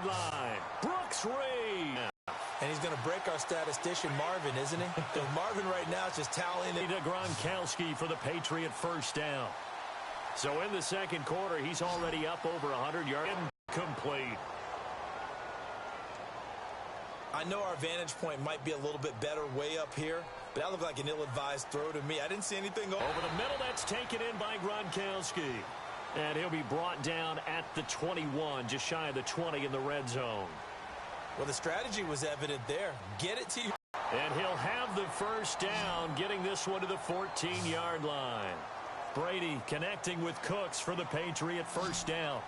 line. Brooks Reed. And he's going to break our statistician Marvin, isn't he? Because Marvin right now is just toweling it. To Gronkowski for the Patriot first down. So in the second quarter, he's already up over 100 yards. Complete. I know our vantage point might be a little bit better way up here, but that looked like an ill-advised throw to me. I didn't see anything over the middle. That's taken in by Gronkowski. And he'll be brought down at the 21, just shy of the 20 in the red zone. Well, the strategy was evident there. Get it to you. And he'll have the first down, getting this one to the 14-yard line. Brady connecting with Cooks for the Patriot first down.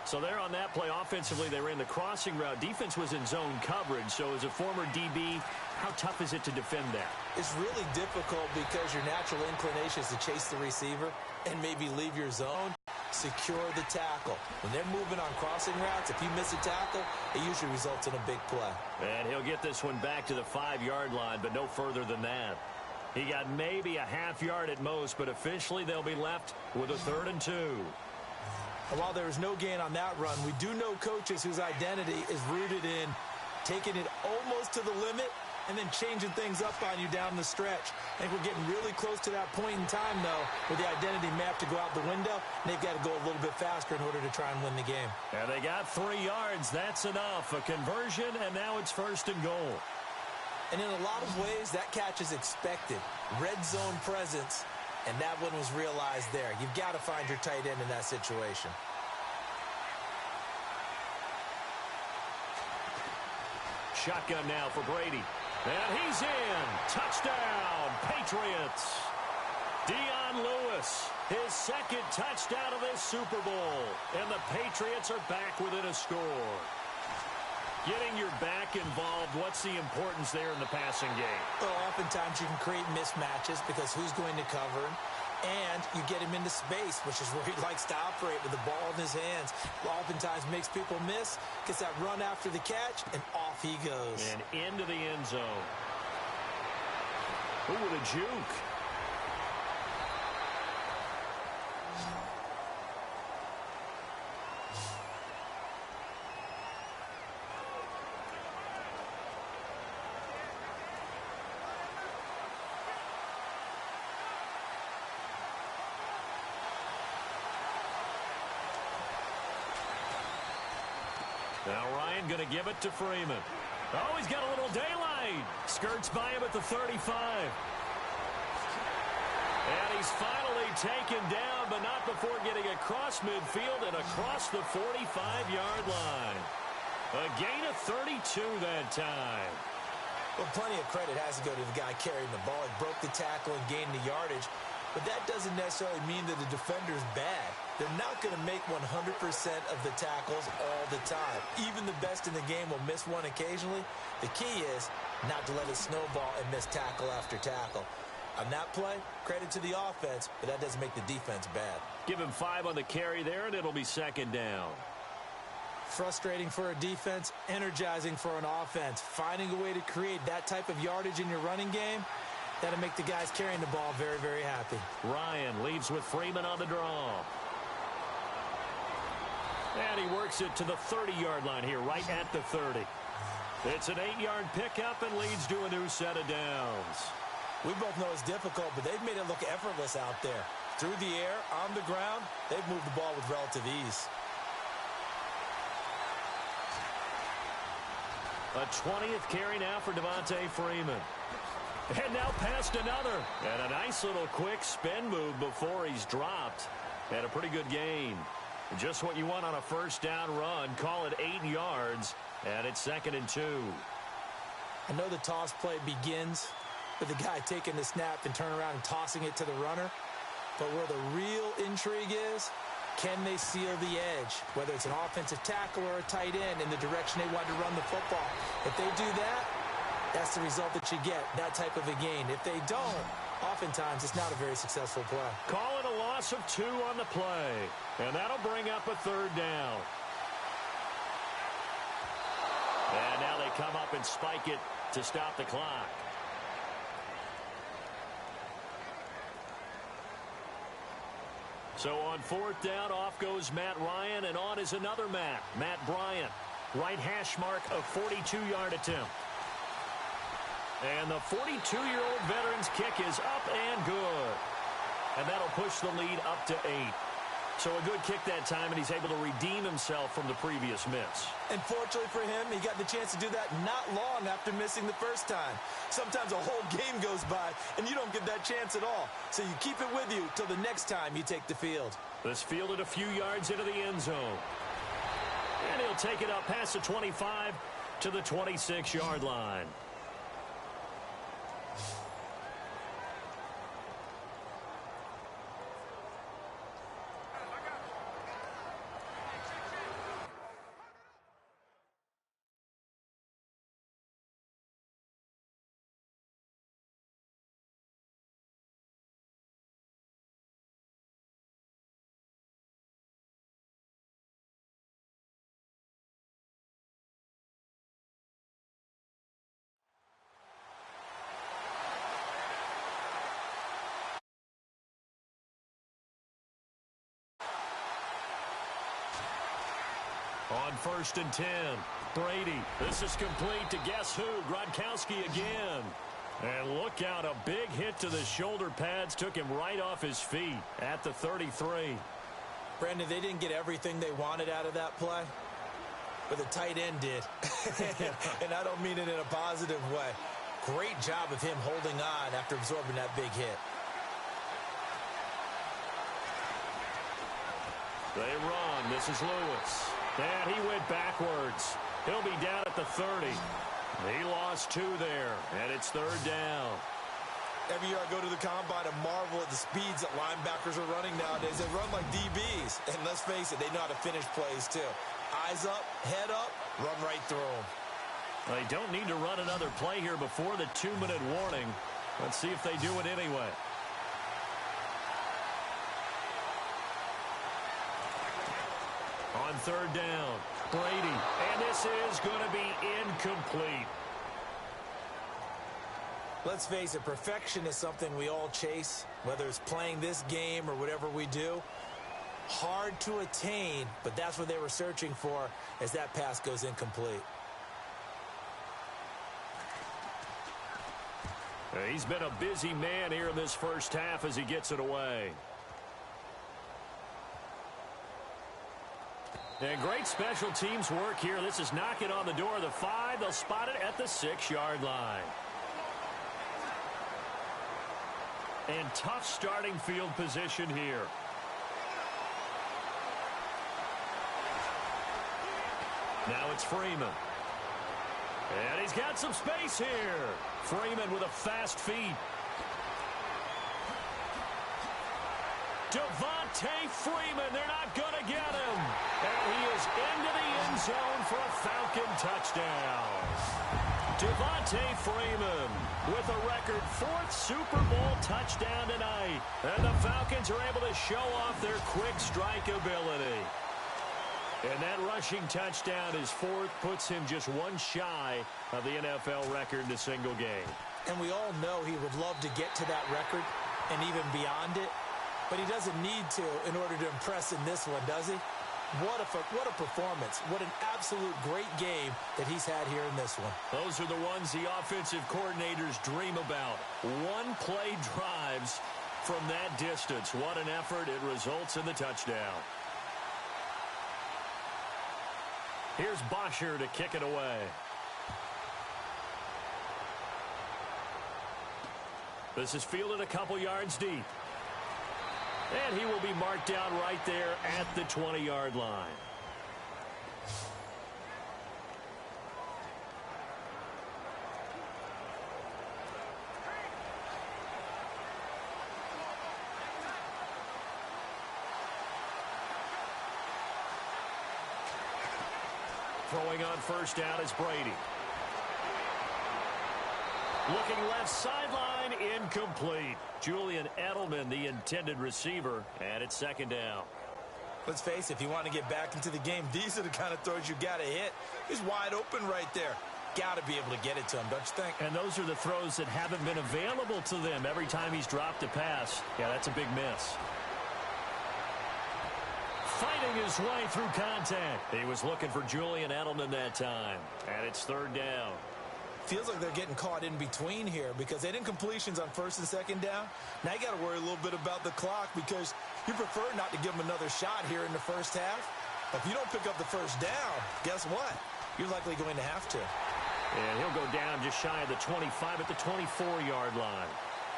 So there on that play, offensively, they ran the crossing route. Defense was in zone coverage. So as a former DB, how tough is it to defend that? It's really difficult because your natural inclination is to chase the receiver and maybe leave your zone. Secure the tackle. When they're moving on crossing routes, if you miss a tackle, it usually results in a big play. And he'll get this one back to the 5-yard line, but no further than that. He got maybe a half yard at most, but officially they'll be left with a 3rd and 2. And while there was no gain on that run, we do know coaches whose identity is rooted in taking it almost to the limit and then changing things up on you down the stretch. I think we're getting really close to that point in time, though, where the identity may have to go out the window, and they've got to go a little bit faster in order to try and win the game. And they got 3 yards. That's enough. A conversion, and now it's 1st and goal. And in a lot of ways, that catch is expected. Red zone presence, and that one was realized there. You've got to find your tight end in that situation. Shotgun now for Brady. And he's in. Touchdown, Patriots. Dion Lewis, his 2nd touchdown of this Super Bowl. And the Patriots are back within a score. Getting your back involved, what's the importance there in the passing game? Well, oftentimes you can create mismatches because who's going to cover him? And you get him into space, which is where he likes to operate with the ball in his hands. Oftentimes makes people miss, gets that run after the catch, and off he goes. And into the end zone. Ooh, with a juke. Now Ryan going to give it to Freeman. Oh, he's got a little daylight. Skirts by him at the 35. And he's finally taken down, but not before getting across midfield and across the 45-yard line. A gain of 32 that time. Well, plenty of credit has to go to the guy carrying the ball. He broke the tackle and gained the yardage. But that doesn't necessarily mean that the defender's bad. They're not going to make 100% of the tackles all the time. Even the best in the game will miss one occasionally. The key is not to let it snowball and miss tackle after tackle. On that play, credit to the offense, but that doesn't make the defense bad. Give him 5 on the carry there, and it'll be 2nd down. Frustrating for a defense, energizing for an offense. Finding a way to create that type of yardage in your running game, that'll make the guys carrying the ball very, very happy. Ryan leaves with Freeman on the draw. And he works it to the 30-yard line here, right at the 30. It's an 8-yard pickup and leads to a new set of downs. We both know it's difficult, but they've made it look effortless out there. Through the air, on the ground, they've moved the ball with relative ease. A 20th carry now for Devontae Freeman. And now past another. And a nice little quick spin move before he's dropped. And a pretty good gain. Just what you want on a first down run. Call it 8 yards. And it's 2nd and 2. I know the toss play begins with the guy taking the snap and turning around and tossing it to the runner. But where the real intrigue is, can they seal the edge? Whether it's an offensive tackle or a tight end in the direction they want to run the football. If they do that, that's the result that you get, that type of a gain. If they don't, oftentimes it's not a very successful play. Call it a loss of 2 on the play. And that'll bring up a 3rd down. And now they come up and spike it to stop the clock. So on 4th down, off goes Matt Ryan, and on is another Matt Bryant. Right hash mark, a 42-yard attempt. And the 42-year-old veteran's kick is up and good. And that'll push the lead up to 8. So a good kick that time, and he's able to redeem himself from the previous miss. And fortunately for him, he got the chance to do that not long after missing the first time. Sometimes a whole game goes by, and you don't get that chance at all. So you keep it with you till the next time you take the field. This fielded a few yards into the end zone. And he'll take it up past the 25 to the 26-yard line. On 1st and 10, Brady. This is complete to guess who? Gronkowski again. And look out, a big hit to the shoulder pads took him right off his feet at the 33. Brandon, they didn't get everything they wanted out of that play, but the tight end did. And I don't mean it in a positive way. Great job of him holding on after absorbing that big hit. They run. This is Lewis. And he went backwards. He'll be down at the 30. He lost 2 there, and it's 3rd down. Every year I go to the combine and marvel at the speeds that linebackers are running nowadays. They run like DBs. And let's face it, they know how to finish plays too. Eyes up, head up, run right through them. They don't need to run another play here before the 2-minute warning. Let's see if they do it anyway. On 3rd down, Brady. And this is going to be incomplete. Let's face it, perfection is something we all chase, whether it's playing this game or whatever we do. Hard to attain, but that's what they were searching for as that pass goes incomplete. He's been a busy man here in this first half as he gets it away. And great special teams work here. This is knocking on the door of the 5. They'll spot it at the 6-yard line. And tough starting field position here. Now it's Freeman. And he's got some space here. Freeman with a fast feet. Devontae Freeman, they're not going to get him. And he is into the end zone for a Falcon touchdown. Devontae Freeman with a record 4th Super Bowl touchdown tonight. And the Falcons are able to show off their quick strike ability. And that rushing touchdown, his 4th, puts him just 1 shy of the NFL record in a single game. And we all know he would love to get to that record and even beyond it. But he doesn't need to in order to impress in this one, does he? What a performance. What an absolute great game that he's had here in this one. Those are the ones the offensive coordinators dream about. One-play drives from that distance. What an effort. It results in the touchdown. Here's Bosher to kick it away. This is fielded a couple yards deep. And he will be marked down right there at the 20-yard line. Throwing on 1st down is Brady. Looking left sideline, incomplete. Julian Edelman, the intended receiver, and it's 2nd down. Let's face it, if you want to get back into the game, these are the kind of throws you got to hit. He's wide open right there. Got to be able to get it to him, don't you think? And those are the throws that haven't been available to them every time he's dropped a pass. Yeah, that's a big miss. fighting his way through contact. He was looking for Julian Edelman that time. And it's third down. Feels like they're getting caught in between here because they didn't completions on first and second down. Now you got to worry a little bit about the clock because you prefer not to give them another shot here in the first half. If you don't pick up the first down, guess what? You're likely going to have to. And he'll go down just shy of the 25 at the 24-yard line.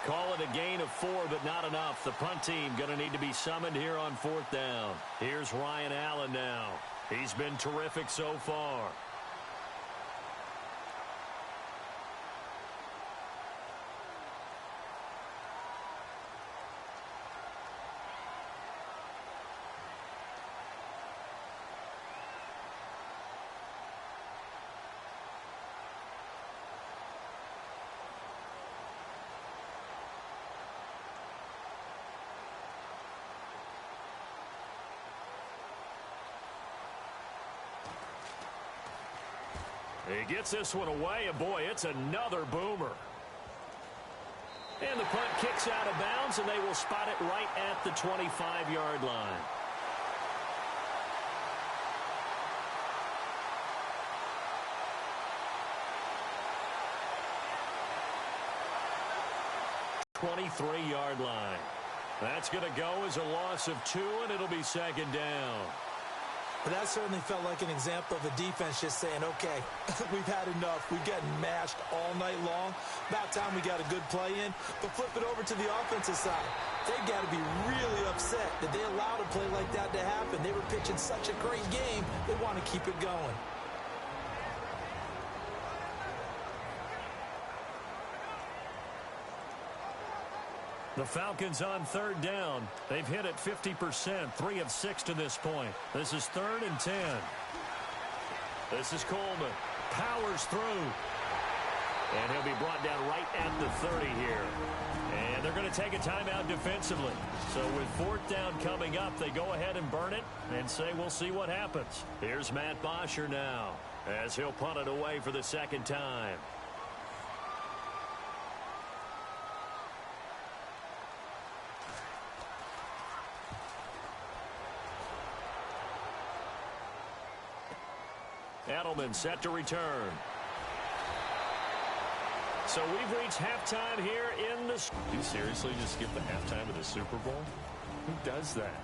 Call it a gain of 4, but not enough. The punt team going to need to be summoned here on fourth down. Here's Ryan Allen now. He's been terrific so far. He gets this one away, and boy, it's another boomer. And the punt kicks out of bounds, and they will spot it right at the 25-yard line. '23-yard line. That's going to go as a loss of 2, and it'll be second down. But that certainly felt like an example of a defense just saying, okay, we've had enough. We've gotten mashed all night long. About time we got a good play in. But flip it over to the offensive side. They've got to be really upset that they allowed a play like that to happen. They were pitching such a great game, they want to keep it going. The Falcons on third down. They've hit it 50%, 3 of 6 to this point. This is 3rd and 10. This is Coleman. Powers through. And he'll be brought down right at the 30 here. And they're going to take a timeout defensively. So with fourth down coming up, they go ahead and burn it and say we'll see what happens. Here's Matt Bosher now as he'll punt it away for the second time. Edelman set to return. So we've reached halftime here in the... You seriously just skip the halftime of the Super Bowl? Who does that?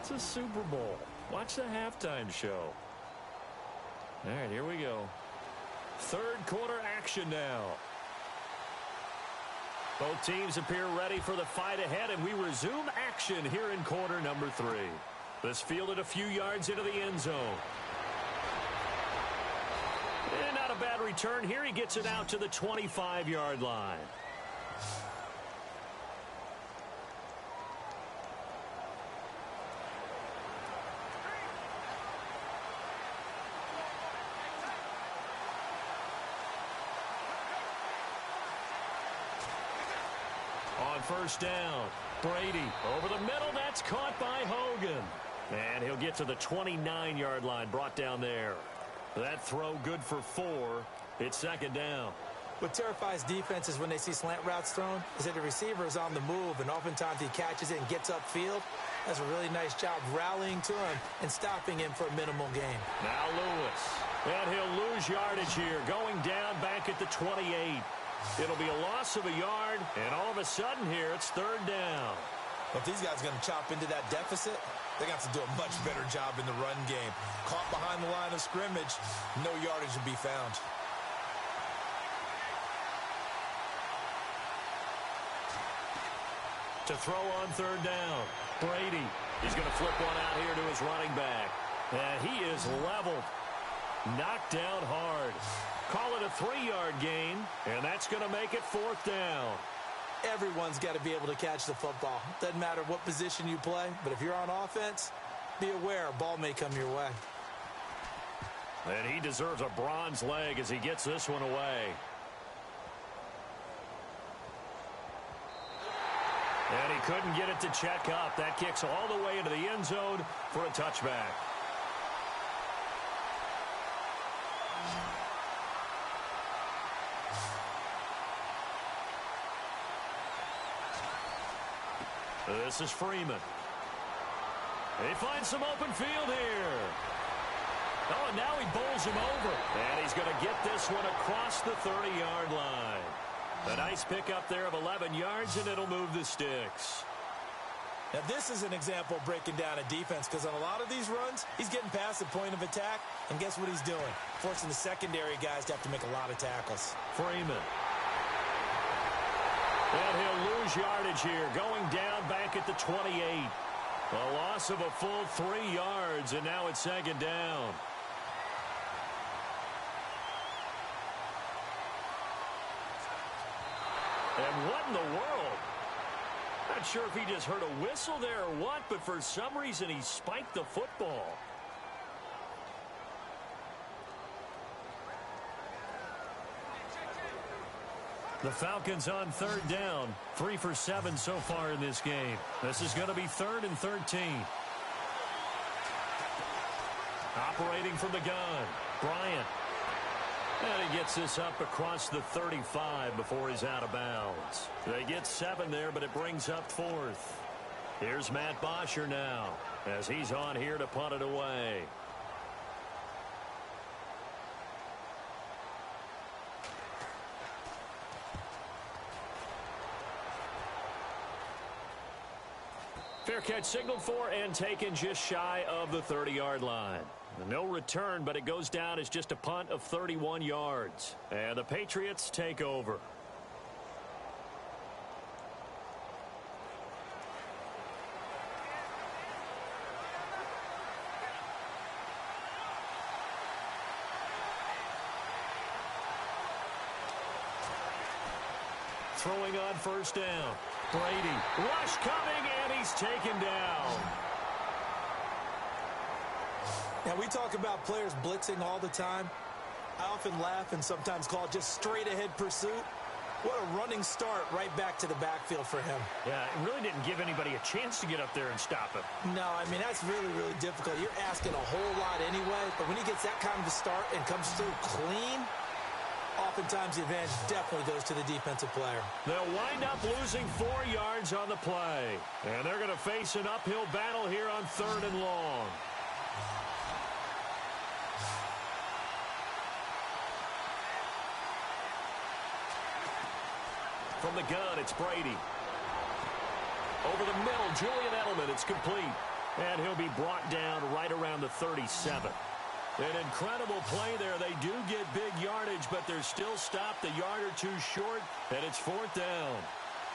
It's a Super Bowl. Watch the halftime show. All right, here we go. Third quarter action now. Both teams appear ready for the fight ahead, and we resume action here in quarter number 3. This fielded a few yards into the end zone. And not a bad return here. He gets it out to the 25-yard line. On first down, Brady over the middle. That's caught by Hogan. And he'll get to the 29-yard line, brought down there. That throw good for 4. It's second down. What terrifies defenses when they see slant routes thrown is that the receiver is on the move, and oftentimes he catches it and gets upfield. Does a really nice job rallying to him and stopping him for a minimal gain. Now Lewis. And he'll lose yardage here, going down back at the 28. It'll be a loss of a yard, and all of a sudden here, it's third down. But if these guys are going to chop into that deficit, they're going to have to do a much better job in the run game. Caught behind the line of scrimmage, no yardage to be found. To throw on third down, Brady. He's going to flip one out here to his running back. And he is leveled. Knocked down hard. Call it a 3-yard gain, and that's going to make it fourth down. Everyone's got to be able to catch the football. Doesn't matter what position you play, but if you're on offense, be aware a ball may come your way. And he deserves a bronze leg as he gets this one away. And he couldn't get it to check up. That kicks all the way into the end zone for a touchback. This is Freeman. He finds some open field here. Oh, and now he bowls him over. And he's going to get this one across the 30-yard line. A nice pickup there of 11 yards, and it'll move the sticks. Now, this is an example of breaking down a defense, because on a lot of these runs, he's getting past the point of attack, and guess what he's doing? Forcing the secondary guys to have to make a lot of tackles. Freeman. And he'll lose yardage here, going down back at the 28. A loss of a full 3 yards, and now it's second down. And what in the world? Not sure if he just heard a whistle there or what, but for some reason he spiked the football. The Falcons on third down. 3 for 7 so far in this game. This is going to be 3rd and 13. Operating from the gun, Bryant. And he gets this up across the 35 before he's out of bounds. They get 7 there, but it brings up 4th. Here's Matt Bosher now as he's on here to punt it away. Fair catch signaled for and taken just shy of the 30-yard line. No return, but it goes down as just a punt of 31 yards. And the Patriots take over. Throwing on first down. Brady. Rush coming, and he's taken down. Now, we talk about players blitzing all the time. I often laugh and sometimes call it just straight-ahead pursuit. What a running start right back to the backfield for him. Yeah, it really didn't give anybody a chance to get up there and stop him. No, I mean, that's really, really difficult. You're asking a whole lot anyway, but when he gets that kind of a start and comes through clean, oftentimes the advantage definitely goes to the defensive player. They'll wind up losing 4 yards on the play. And they're going to face an uphill battle here on 3rd and long. From the gun, it's Brady. Over the middle, Julian Edelman, it's complete. And he'll be brought down right around the 37. An incredible play there. They do get big yardage, but they're still stopped a yard or two short, and it's 4th down.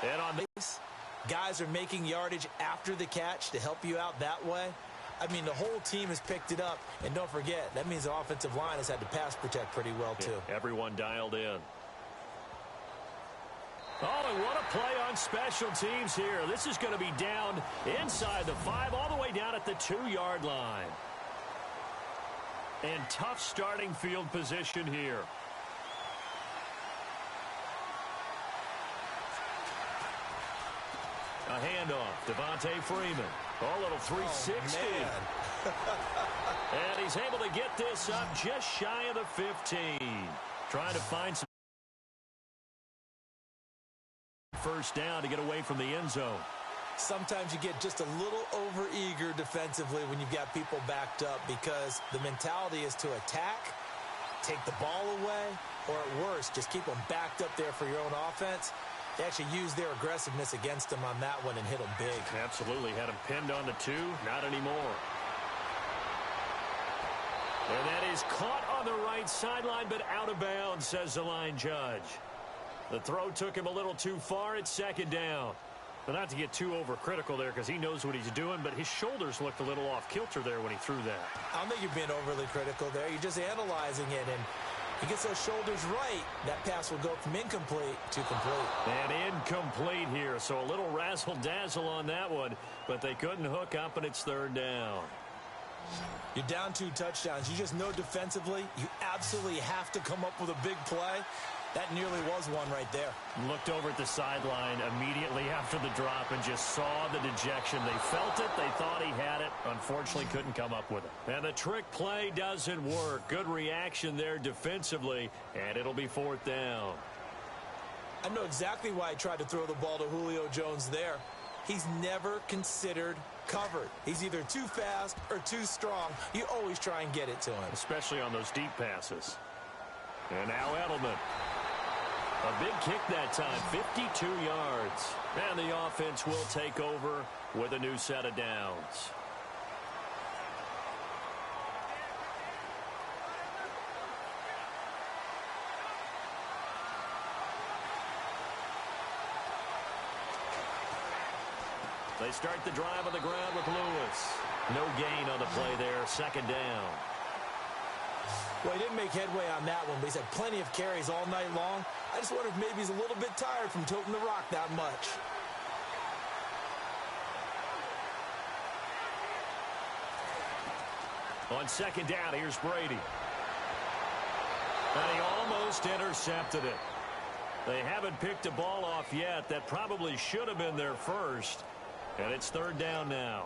And on this, guys are making yardage after the catch to help you out that way. I mean, the whole team has picked it up, and don't forget, that means the offensive line has had to pass protect pretty well, too. Yeah, everyone dialed in. Oh, and what a play on special teams here. This is going to be down inside the 5, all the way down at the 2-yard line. And tough starting field position here. A handoff, Devontae Freeman. Oh, little 360. Oh, and he's able to get this up just shy of the 15. Trying to find some first down to get away from the end zone. Sometimes you get just a little over-eager defensively when you've got people backed up, because the mentality is to attack, take the ball away, or at worst, just keep them backed up there for your own offense. They actually used their aggressiveness against them on that one and hit them big. Absolutely. Had him pinned on the 2. Not anymore. And that is caught on the right sideline, but out of bounds, says the line judge. The throw took him a little too far. It's second down. But not to get too overcritical there, because he knows what he's doing, but his shoulders looked a little off kilter there when he threw that. I don't think you're being overly critical there. You're just analyzing it, and he gets those shoulders right. That pass will go from incomplete to complete. And incomplete here, so a little razzle-dazzle on that one, but they couldn't hook up, and it's 3rd down. You're down 2 touchdowns. You just know defensively you absolutely have to come up with a big play. That nearly was one right there. Looked over at the sideline immediately after the drop and just saw the dejection. They felt it. They thought he had it. Unfortunately, couldn't come up with it. And the trick play doesn't work. Good reaction there defensively, and it'll be 4th down. I know exactly why I tried to throw the ball to Julio Jones there. He's never considered covered. He's either too fast or too strong. You always try and get it to him. Especially on those deep passes. And now Edelman. A big kick that time, 52 yards. And the offense will take over with a new set of downs. They start the drive on the ground with Lewis. No gain on the play there, second down. Well, he didn't make headway on that one, but he's had plenty of carries all night long. I just wonder if maybe he's a little bit tired from toting the rock that much. On second down, here's Brady. And he almost intercepted it. They haven't picked a ball off yet. That probably should have been their first. And it's third down now.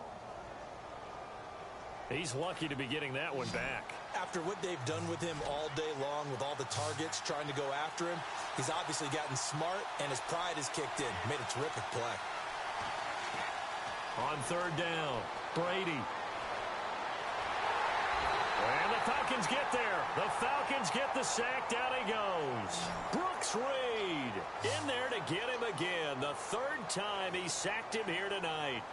He's lucky to be getting that one back. After what they've done with him all day long with all the targets trying to go after him, he's obviously gotten smart, and his pride has kicked in. Made a terrific play. On third down, Brady. And the Falcons get there. The Falcons get the sack. Down he goes. Brooks Reed in there to get him again. The third time he sacked him here tonight.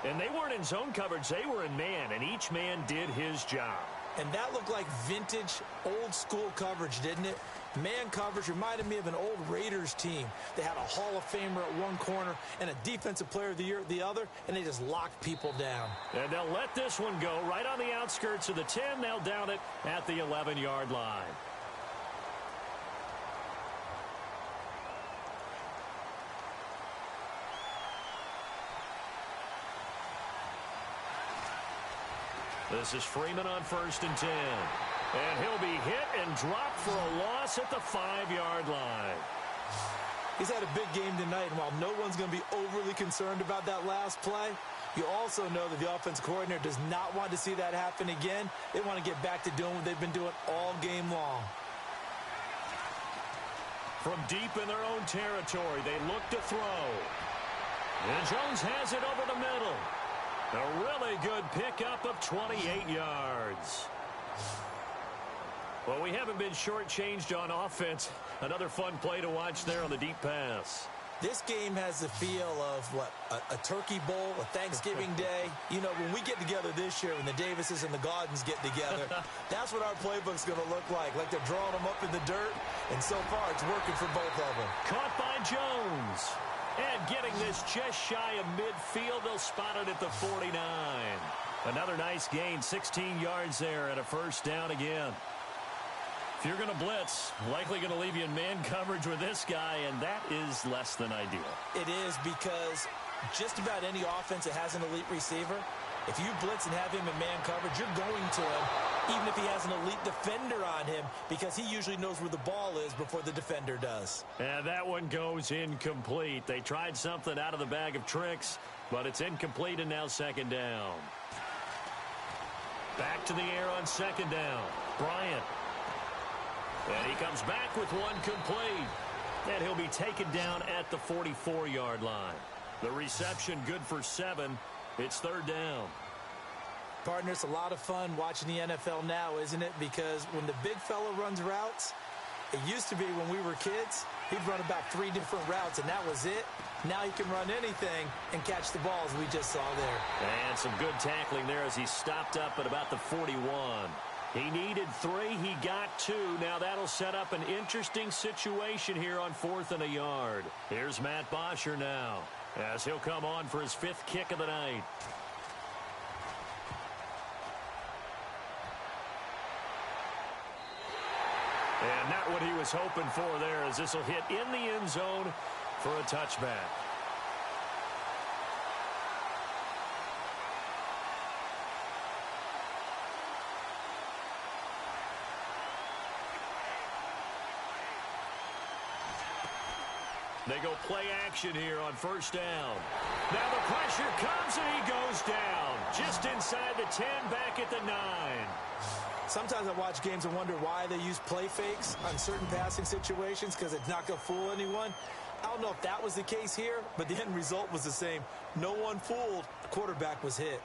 And they weren't in zone coverage. They were in man, and each man did his job. And that looked like vintage, old-school coverage, didn't it? Man coverage reminded me of an old Raiders team. They had a Hall of Famer at one corner and a Defensive Player of the Year at the other, and they just locked people down. And they'll let this one go right on the outskirts of the 10. They'll down it at the 11-yard line. This is Freeman on first and 10. And he'll be hit and dropped for a loss at the 5-yard line. He's had a big game tonight, and while no one's going to be overly concerned about that last play, you also know that the offense coordinator does not want to see that happen again. They want to get back to doing what they've been doing all game long. From deep in their own territory, they look to throw. And Jones has it over the middle. A really good pickup of 28 yards. Well, we haven't been shortchanged on offense. Another fun play to watch there on the deep pass. This game has the feel of, what, a turkey bowl, a Thanksgiving day. You know, when we get together this year, when the Davises and the Gaudens get together, that's what our playbook's going to look like. Like they're drawing them up in the dirt, and so far it's working for both of them. Caught by Jones. And getting this just shy of midfield, they'll spot it at the 49. Another nice gain, 16 yards there and a first down again. If you're going to blitz, likely going to leave you in man coverage with this guy, and that is less than ideal. It is, because just about any offense that has an elite receiver, if you blitz and have him in man coverage, you're going to him, even if he has an elite defender on him, because he usually knows where the ball is before the defender does. And that one goes incomplete. They tried something out of the bag of tricks, but it's incomplete, and now second down. Back to the air on second down. Bryant. And he comes back with one complete. And he'll be taken down at the 44-yard line. The reception good for 7. It's third down. Partner, it's a lot of fun watching the NFL now, isn't it? Because when the big fella runs routes, it used to be when we were kids, he'd run about 3 different routes, and that was it. Now he can run anything and catch the balls we just saw there. And some good tackling there as he stopped up at about the 41. He needed 3. He got 2. Now that'll set up an interesting situation here on 4th and a yard. Here's Matt Bosher now as he'll come on for his 5th kick of the night. And not what he was hoping for there, as this will hit in the end zone for a touchback. They go play action here on first down. Now the pressure comes and he goes down. Just inside the 10, back at the 9. Sometimes I watch games and wonder why they use play fakes on certain passing situations, because it's not going to fool anyone. I don't know if that was the case here, but the end result was the same. No one fooled. The quarterback was hit.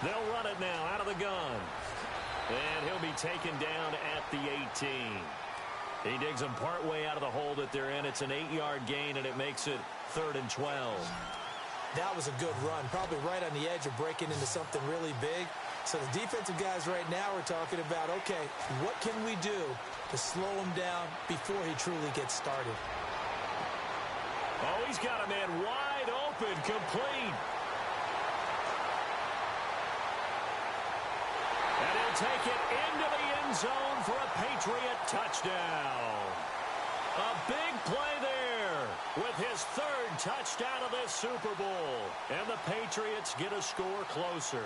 They'll run it now out of the gun. And he'll be taken down at the 18. He digs them partway out of the hole that they're in. It's an 8-yard gain, and it makes it 3rd and 12. That was a good run, probably right on the edge of breaking into something really big. So the defensive guys right now are talking about, okay, what can we do to slow him down before he truly gets started? Oh, he's got a man wide open, complete. And he'll take it into the end zone for a Patriot touchdown. A big play there with his 3rd touchdown of this Super Bowl. And the Patriots get a score closer.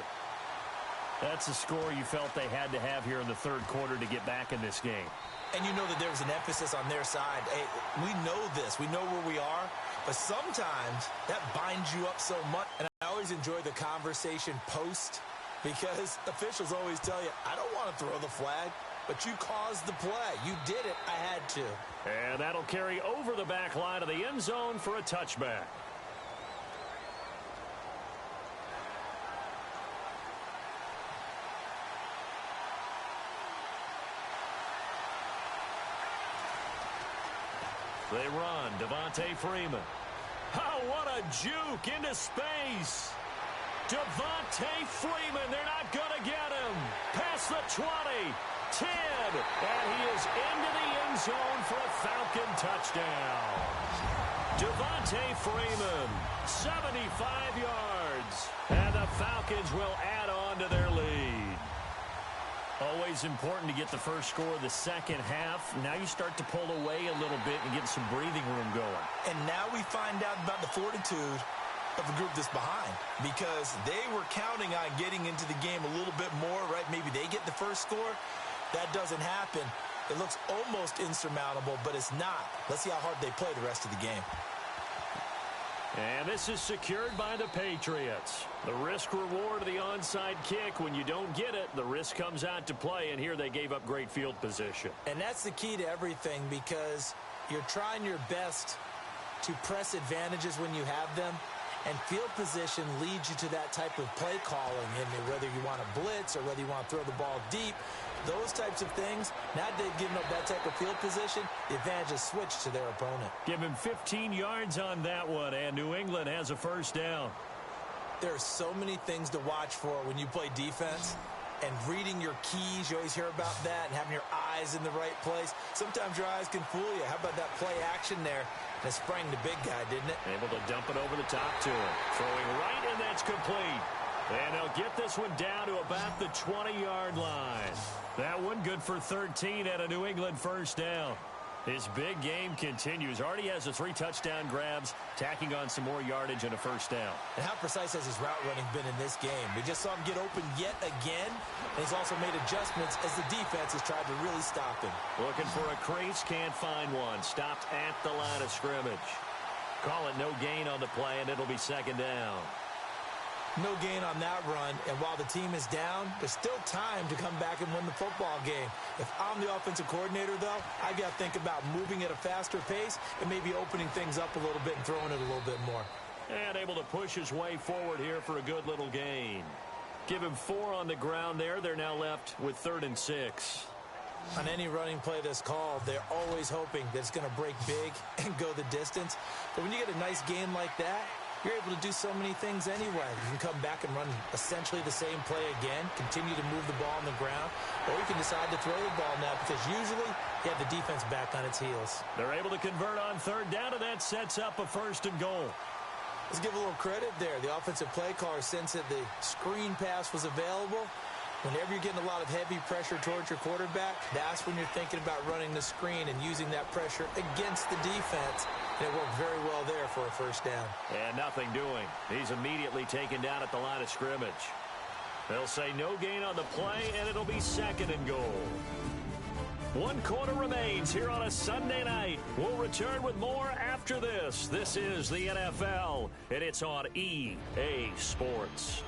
That's a score you felt they had to have here in the 3rd quarter to get back in this game. And you know that there was an emphasis on their side. Hey, we know this. We know where we are. But sometimes that binds you up so much. And I always enjoy the conversation post, because officials always tell you, I don't want to throw the flag, but you caused the play. You did it. I had to. And that'll carry over the back line of the end zone for a touchback. They run. Devontae Freeman. Oh, what a juke into space. Devontae Freeman, they're not going to get him. Past the 20, 10, and he is into the end zone for a Falcon touchdown. Devontae Freeman, 75 yards, and the Falcons will add on to their lead. Always important to get the first score of the second half. Now you start to pull away a little bit and get some breathing room going. And now we find out about the fortitude of the group that's behind, because they were counting on getting into the game a little bit more, right? Maybe they get the first score. That doesn't happen. It looks almost insurmountable, but it's not. Let's see how hard they play the rest of the game. And this is secured by the Patriots. The risk-reward of the onside kick. When you don't get it, the risk comes out to play, and here they gave up great field position. And that's the key to everything, because you're trying your best to press advantages when you have them, and field position leads you to that type of play calling. And whether you want to blitz or whether you want to throw the ball deep, those types of things, now they've given up that type of field position, the advantage is switched to their opponent. Give him 15 yards on that one, and New England has a first down. There are so many things to watch for when you play defense, and reading your keys, you always hear about that, and having your eyes in the right place. Sometimes your eyes can fool you. How about that play action there? And it sprang the big guy, didn't it? Able to dump it over the top to him. Throwing right, and that's complete. And they'll get this one down to about the 20-yard line. That one good for 13 at a New England first down. His big game continues. Already has the 3 touchdown grabs, tacking on some more yardage and a first down. And how precise has his route running been in this game? We just saw him get open yet again, and he's also made adjustments as the defense has tried to really stop him. Looking for a crease, can't find one. Stopped at the line of scrimmage. Call it no gain on the play, and it'll be second down. No gain on that run, and while the team is down, there's still time to come back and win the football game. If I'm the offensive coordinator, though, I've got to think about moving at a faster pace and maybe opening things up a little bit and throwing it a little bit more. And able to push his way forward here for a good little gain. Give him 4 on the ground there. They're now left with 3rd and 6. On any running play that's called, they're always hoping that it's going to break big and go the distance. But when you get a nice game like that, you're able to do so many things anyway. You can come back and run essentially the same play again, continue to move the ball on the ground, or you can decide to throw the ball now, because usually you have the defense back on its heels. They're able to convert on 3rd down, and that sets up a 1st and goal. Let's give a little credit there. The offensive play caller, since that the screen pass was available, whenever you're getting a lot of heavy pressure towards your quarterback, that's when you're thinking about running the screen and using that pressure against the defense. And it worked very well there for a first down. And nothing doing. He's immediately taken down at the line of scrimmage. They'll say no gain on the play, and it'll be 2nd and goal. 1 quarter remains here on a Sunday night. We'll return with more after this. This is the NFL, and it's on EA Sports.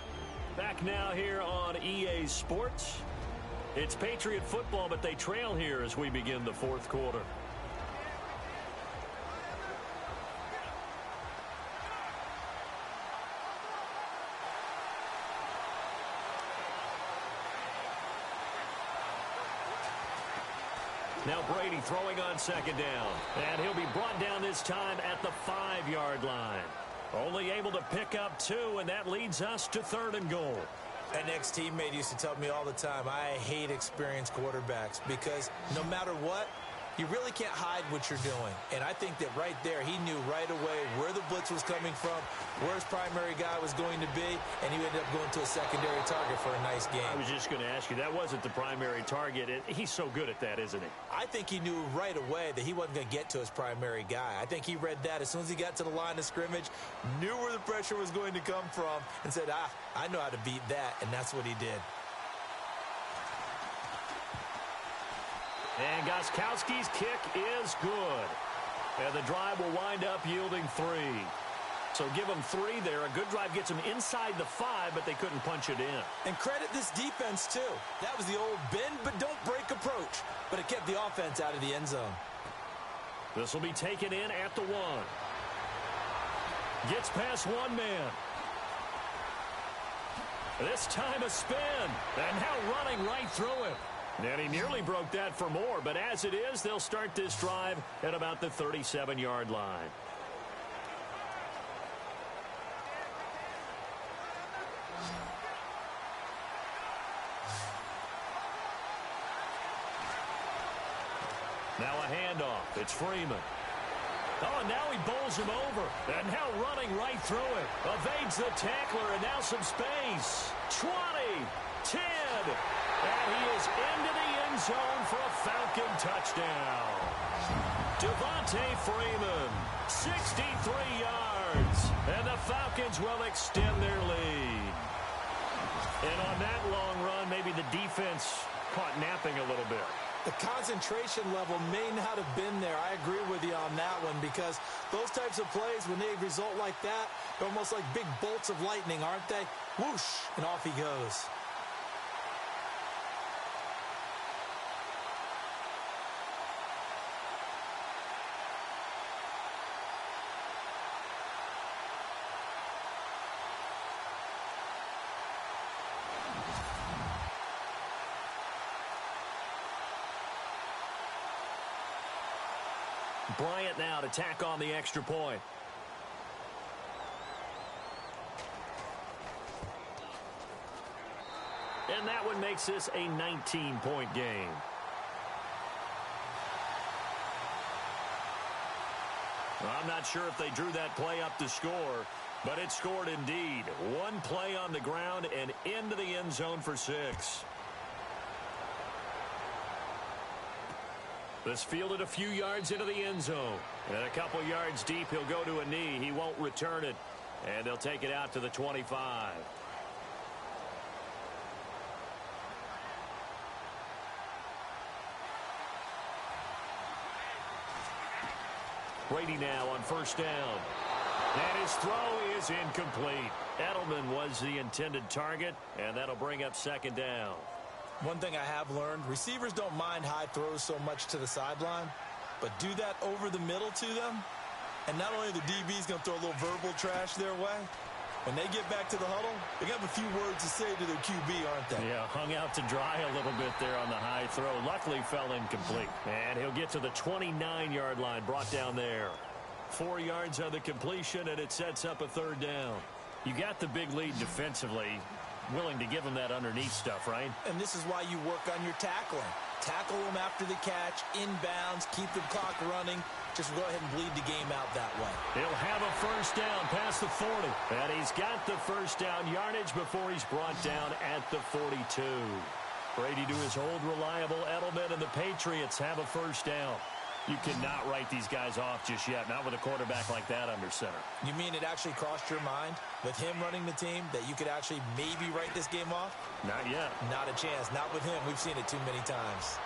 Back now here on EA Sports. It's Patriot football, but they trail here as we begin the 4th quarter. Now Brady throwing on 2nd down. And he'll be brought down this time at the 5-yard line. Only able to pick up 2, and that leads us to 3rd and goal. An ex-teammate used to tell me all the time, I hate experienced quarterbacks because no matter what, you really can't hide what you're doing. And I think that right there, he knew right away where the blitz was coming from, where his primary guy was going to be, and he ended up going to a secondary target for a nice game. I was just going to ask you, that wasn't the primary target. He's so good at that, isn't he? I think he knew right away that he wasn't going to get to his primary guy. I think he read that as soon as he got to the line of scrimmage, knew where the pressure was going to come from, and said, I know how to beat that, and that's what he did. And Gostkowski's kick is good. And the drive will wind up yielding 3. So give them 3 there. A good drive gets them inside the 5, but they couldn't punch it in. And credit this defense, too. That was the old bend but don't break approach. But it kept the offense out of the end zone. This will be taken in at the 1. Gets past 1 man. This time a spin. And now running right through it. And he nearly broke that for more, but as it is, they'll start this drive at about the 37-yard line. Now a handoff. It's Freeman. Oh, and now he bowls him over. And now running right through it. Evades the tackler, and now some space. 20, 10. And he is into the end zone for a Falcon touchdown. Devontae Freeman, 63 yards. And the Falcons will extend their lead. And on that long run, maybe the defense caught napping a little bit. The concentration level may not have been there. I agree with you on that one because those types of plays, when they result like that, they're almost like big bolts of lightning, aren't they? Whoosh, and off he goes. Bryant now to tack on the extra point. And that one makes this a 19-point game. Well, I'm not sure if they drew that play up to score, but it scored indeed. 1 play on the ground and into the end zone for 6. This fielded a few yards into the end zone. And a couple yards deep, he'll go to a knee. He won't return it. And they'll take it out to the 25. Brady now on 1st down. And his throw is incomplete. Edelman was the intended target, and that'll bring up 2nd down. One thing I have learned, receivers don't mind high throws so much to the sideline, but do that over the middle to them, and not only the DB's going to throw a little verbal trash their way, when they get back to the huddle, they have a few words to say to their QB, aren't they? Yeah, hung out to dry a little bit there on the high throw. Luckily fell incomplete. And he'll get to the 29-yard line, brought down there. 4 yards on the completion, and it sets up a 3rd down. You got the big lead defensively. Willing to give them that underneath stuff, right? And this is why you work on your tackling. Tackle them after the catch, inbounds, keep the clock running. Just go ahead and bleed the game out that way. He'll have a 1st down past the 40. And he's got the 1st down yardage before he's brought down at the 42. Brady to his old reliable Edelman, and the Patriots have a 1st down. You cannot write these guys off just yet, not with a quarterback like that under center. You mean it actually crossed your mind with him running the team that you could actually maybe write this game off? Not yet. Not a chance. Not with him. We've seen it too many times.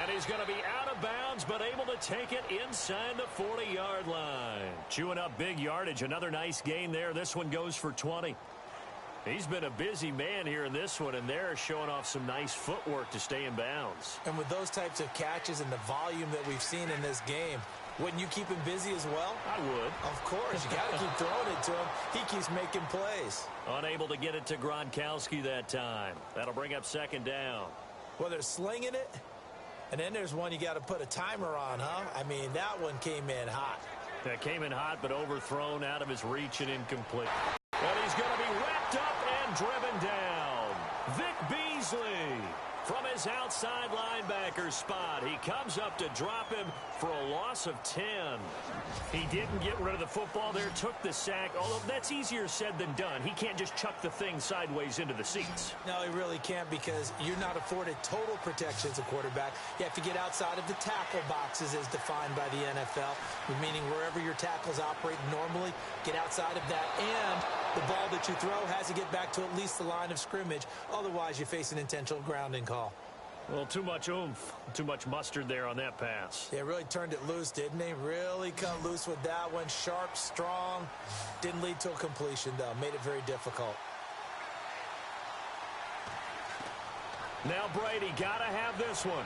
And he's going to be out of bounds, but able to take it inside the 40-yard line. Chewing up big yardage. Another nice gain there. This one goes for 20. He's been a busy man here in this one, and they're showing off some nice footwork to stay in bounds. And with those types of catches and the volume that we've seen in this game, wouldn't you keep him busy as well? I would. Of course. You got to keep throwing it to him. He keeps making plays. Unable to get it to Gronkowski that time. That'll bring up second down. Well, they're slinging it, and then there's one you got to put a timer on, huh? I mean, that one came in hot. That came in hot, but overthrown, out of his reach and incomplete. And he's going to be wrapped up and driven down. Vic Beasley from his outside linebacker spot. He comes up to drop him for a loss of 10. He didn't get rid of the football there, took the sack, although that's easier said than done. He can't just chuck the thing sideways into the seats. No, he really can't, because you're not afforded total protection as a quarterback. You have to get outside of the tackle boxes as defined by the NFL, meaning wherever your tackles operate normally, get outside of that, and the ball that you throw has to get back to at least the line of scrimmage. Otherwise, you face an intentional grounding call. Well, too much oomph, too much mustard there on that pass. They really turned it loose, didn't they? Really cut loose with that one. Sharp, strong. Didn't lead to a completion, though. Made it very difficult. Now Brady got to have this one.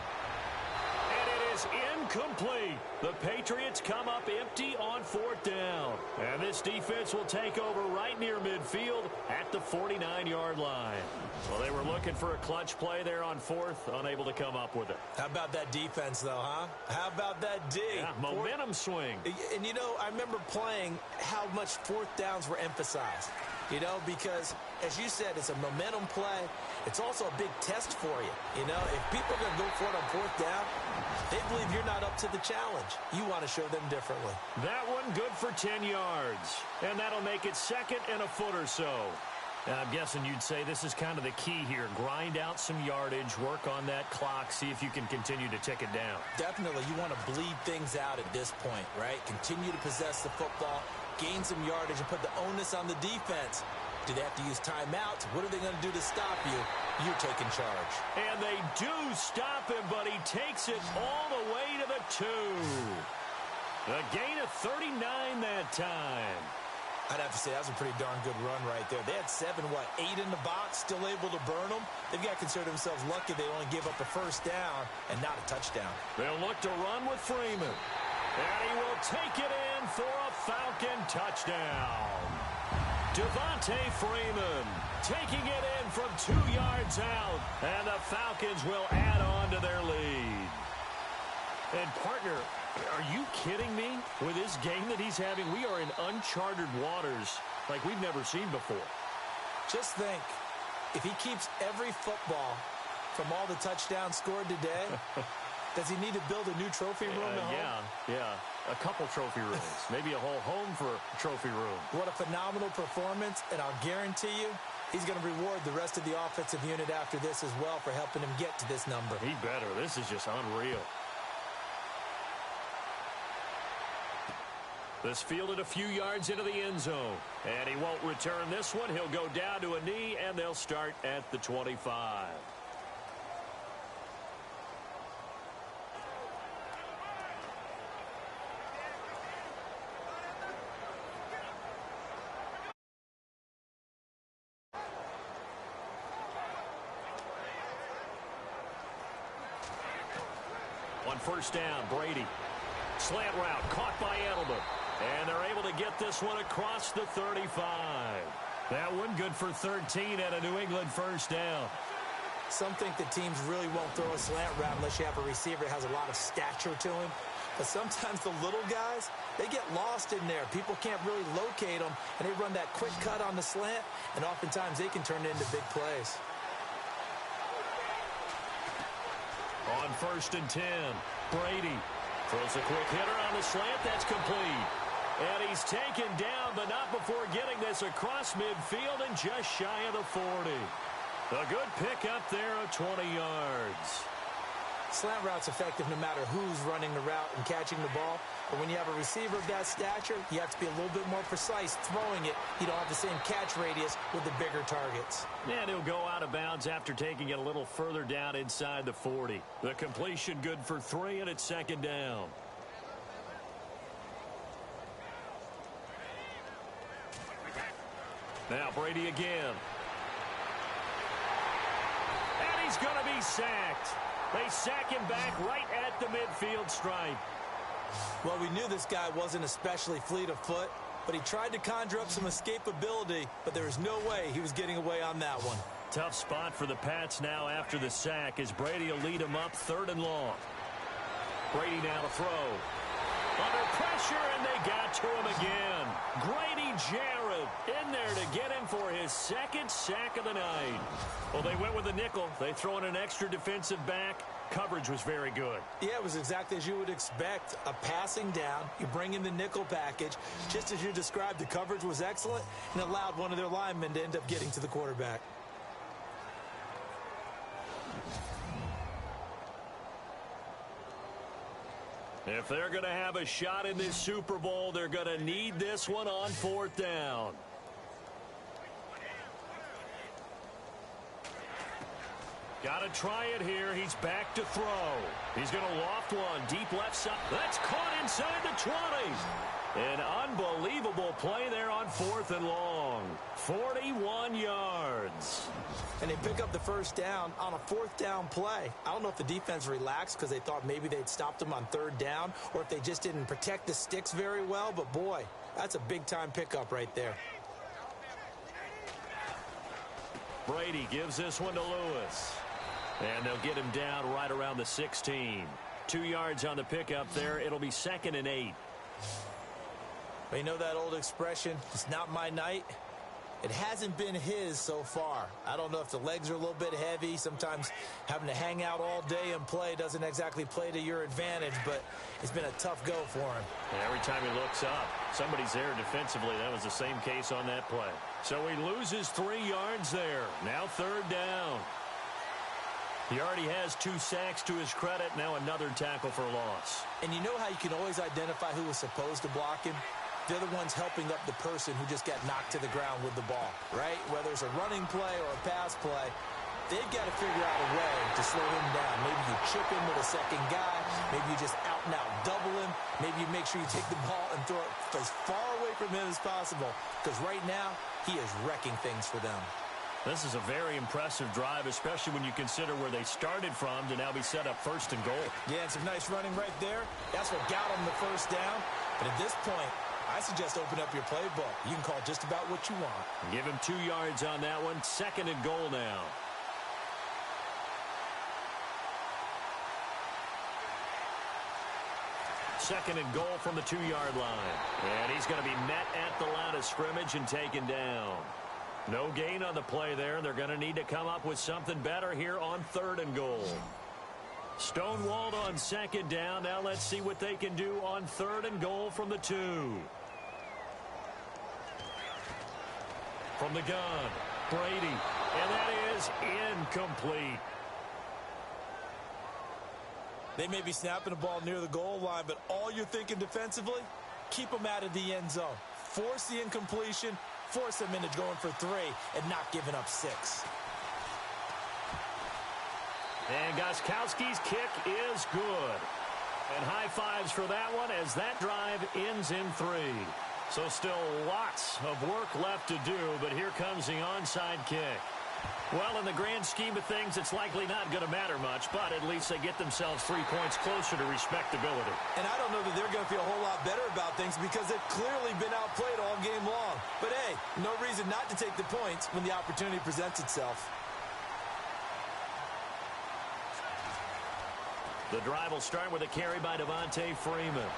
And it is incomplete. The Patriots come up empty on fourth down. And this defense will take over right near midfield at the 49-yard line. Well, they were looking for a clutch play there on fourth, unable to come up with it. How about that defense, though, huh? How about that D? Yeah, momentum swing. And, you know, I remember playing how much fourth downs were emphasized. You know, because, as you said, it's a momentum play. It's also a big test for you. You know, if people are going to go for it on fourth down, they believe you're not up to the challenge. You want to show them differently. That one good for 10 yards. And that'll make it second and a foot or so. I'm guessing you'd say this is kind of the key here. Grind out some yardage, work on that clock, see if you can continue to tick it down. Definitely. You want to bleed things out at this point, right? Continue to possess the football, gain some yardage, and put the onus on the defense. Do they have to use timeouts? What are they going to do to stop you? You're taking charge. And they do stop him, but he takes it all the way to the 2. A gain of 39 that time. I'd have to say that was a pretty darn good run right there. They had 8 in the box, still able to burn them. They've got to consider themselves lucky they only gave up a first down and not a touchdown. They'll look to run with Freeman. And he will take it in for a Falcon touchdown. Devontae Freeman taking it in from 2 yards out. And the Falcons will add on to their lead. And, partner, are you kidding me? With this game that he's having, we are in uncharted waters like we've never seen before. Just think, if he keeps every football from all the touchdowns scored today, does he need to build a new trophy room at home? Yeah. A couple trophy rooms. Maybe a whole home for a trophy room. What a phenomenal performance, and I'll guarantee you, he's going to reward the rest of the offensive unit after this as well for helping him get to this number. He better. This is just unreal. This fielded a few yards into the end zone. And he won't return this one. He'll go down to a knee, and they'll start at the 25. On first down, Brady. Slant route caught by Edelman. And they're able to get this one across the 35. That one good for 13 at a New England first down. Some think that teams really won't throw a slant route unless you have a receiver that has a lot of stature to him. But sometimes the little guys, they get lost in there. People can't really locate them, and they run that quick cut on the slant, and oftentimes they can turn it into big plays. On first and 10, Brady throws a quick hitter on the slant. That's complete. And he's taken down, but not before getting this across midfield and just shy of the 40. A good pickup there of 20 yards. Slant route's effective no matter who's running the route and catching the ball. But when you have a receiver of that stature, you have to be a little bit more precise throwing it. You don't have the same catch radius with the bigger targets. And he'll go out of bounds after taking it a little further down inside the 40. The completion good for 3, and it's second down. Now Brady again. And he's going to be sacked. They sack him back right at the midfield stripe. Well, we knew this guy wasn't especially fleet of foot, but he tried to conjure up some escapability, but there was no way he was getting away on that one. Tough spot for the Pats now after the sack as Brady will lead him up 3rd and long. Brady now to throw. Under pressure, and they got to him again. Grady Jarrett in there to get him for his 2nd sack of the night. Well, they went with the nickel. They throw in an extra defensive back. Coverage was very good. Yeah, it was exactly as you would expect. A passing down. You bring in the nickel package. Just as you described, the coverage was excellent and allowed one of their linemen to end up getting to the quarterback. If they're going to have a shot in this Super Bowl, they're going to need this one on 4th down. Got to try it here. He's back to throw. He's going to loft one. Deep left side. That's caught inside the 20. An unbelievable play there on 4th and long. 41 yards. And they pick up the 1st down on a 4th down play. I don't know if the defense relaxed because they thought maybe they'd stopped them on 3rd down or if they just didn't protect the sticks very well. But, boy, that's a big-time pickup right there. Brady gives this one to Lewis. And they'll get him down right around the 16. 2 yards on the pickup there. It'll be 2nd and 8. But you know that old expression, it's not my night? It hasn't been his so far. I don't know if the legs are a little bit heavy. Sometimes having to hang out all day and play doesn't exactly play to your advantage, but it's been a tough go for him. And every time he looks up, somebody's there defensively. That was the same case on that play. So he loses 3 yards there. Now 3rd down. He already has 2 sacks to his credit. Now another tackle for loss. And you know how you can always identify who was supposed to block him? They're the ones helping up the person who just got knocked to the ground with the ball, right? Whether it's a running play or a pass play, they've got to figure out a way to slow him down. Maybe you chip him with a second guy. Maybe you just out-and-out double him. Maybe you make sure you take the ball and throw it as far away from him as possible. Because right now, he is wrecking things for them. This is a very impressive drive, especially when you consider where they started from to now be set up 1st and goal. Yeah, and some nice running right there. That's what got them the 1st down. But at this point, I suggest open up your playbook. You can call just about what you want. Give him 2 yards on that one. 2nd and goal now. Second and goal from the 2-yard line. And he's going to be met at the line of scrimmage and taken down. No gain on the play there. They're going to need to come up with something better here on 3rd and goal. Stonewalled on 2nd down. Now let's see what they can do on 3rd and goal from the 2. From the gun, Brady. And that is incomplete. They may be snapping the ball near the goal line, but all you're thinking defensively, keep them out of the end zone. Force the incompletion, force them into going for 3, and not giving up 6. And Gostkowski's kick is good. And high fives for that one as that drive ends in 3. So still lots of work left to do, but here comes the onside kick. Well, in the grand scheme of things, it's likely not going to matter much, but at least they get themselves 3 points closer to respectability. And I don't know that they're going to feel a whole lot better about things because they've clearly been outplayed all game long. But, hey, no reason not to take the points when the opportunity presents itself. The drive will start with a carry by Devontae Freeman.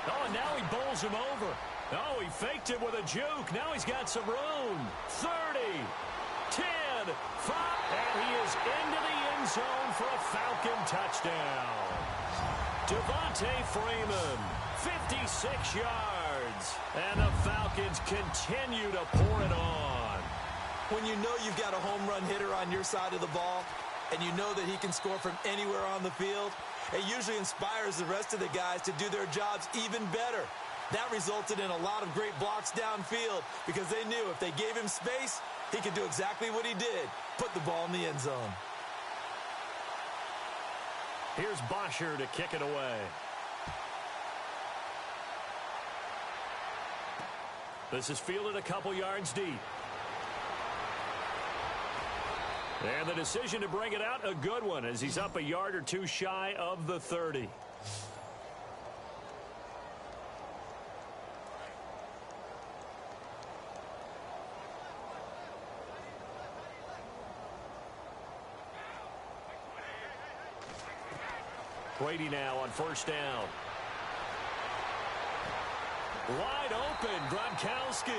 Oh, and now he bowls him over. Oh, he faked it with a juke. Now he's got some room. 30, 10, 5, and he is into the end zone for a Falcon touchdown. Devontae Freeman, 56 yards, and the Falcons continue to pour it on. When you know you've got a home run hitter on your side of the ball, and you know that he can score from anywhere on the field, it usually inspires the rest of the guys to do their jobs even better. That resulted in a lot of great blocks downfield because they knew if they gave him space, he could do exactly what he did, put the ball in the end zone. Here's Bosher to kick it away. This is fielded a couple yards deep. And the decision to bring it out, a good one, as he's up a yard or two shy of the 30. Brady now on first down. Wide open, Gronkowski.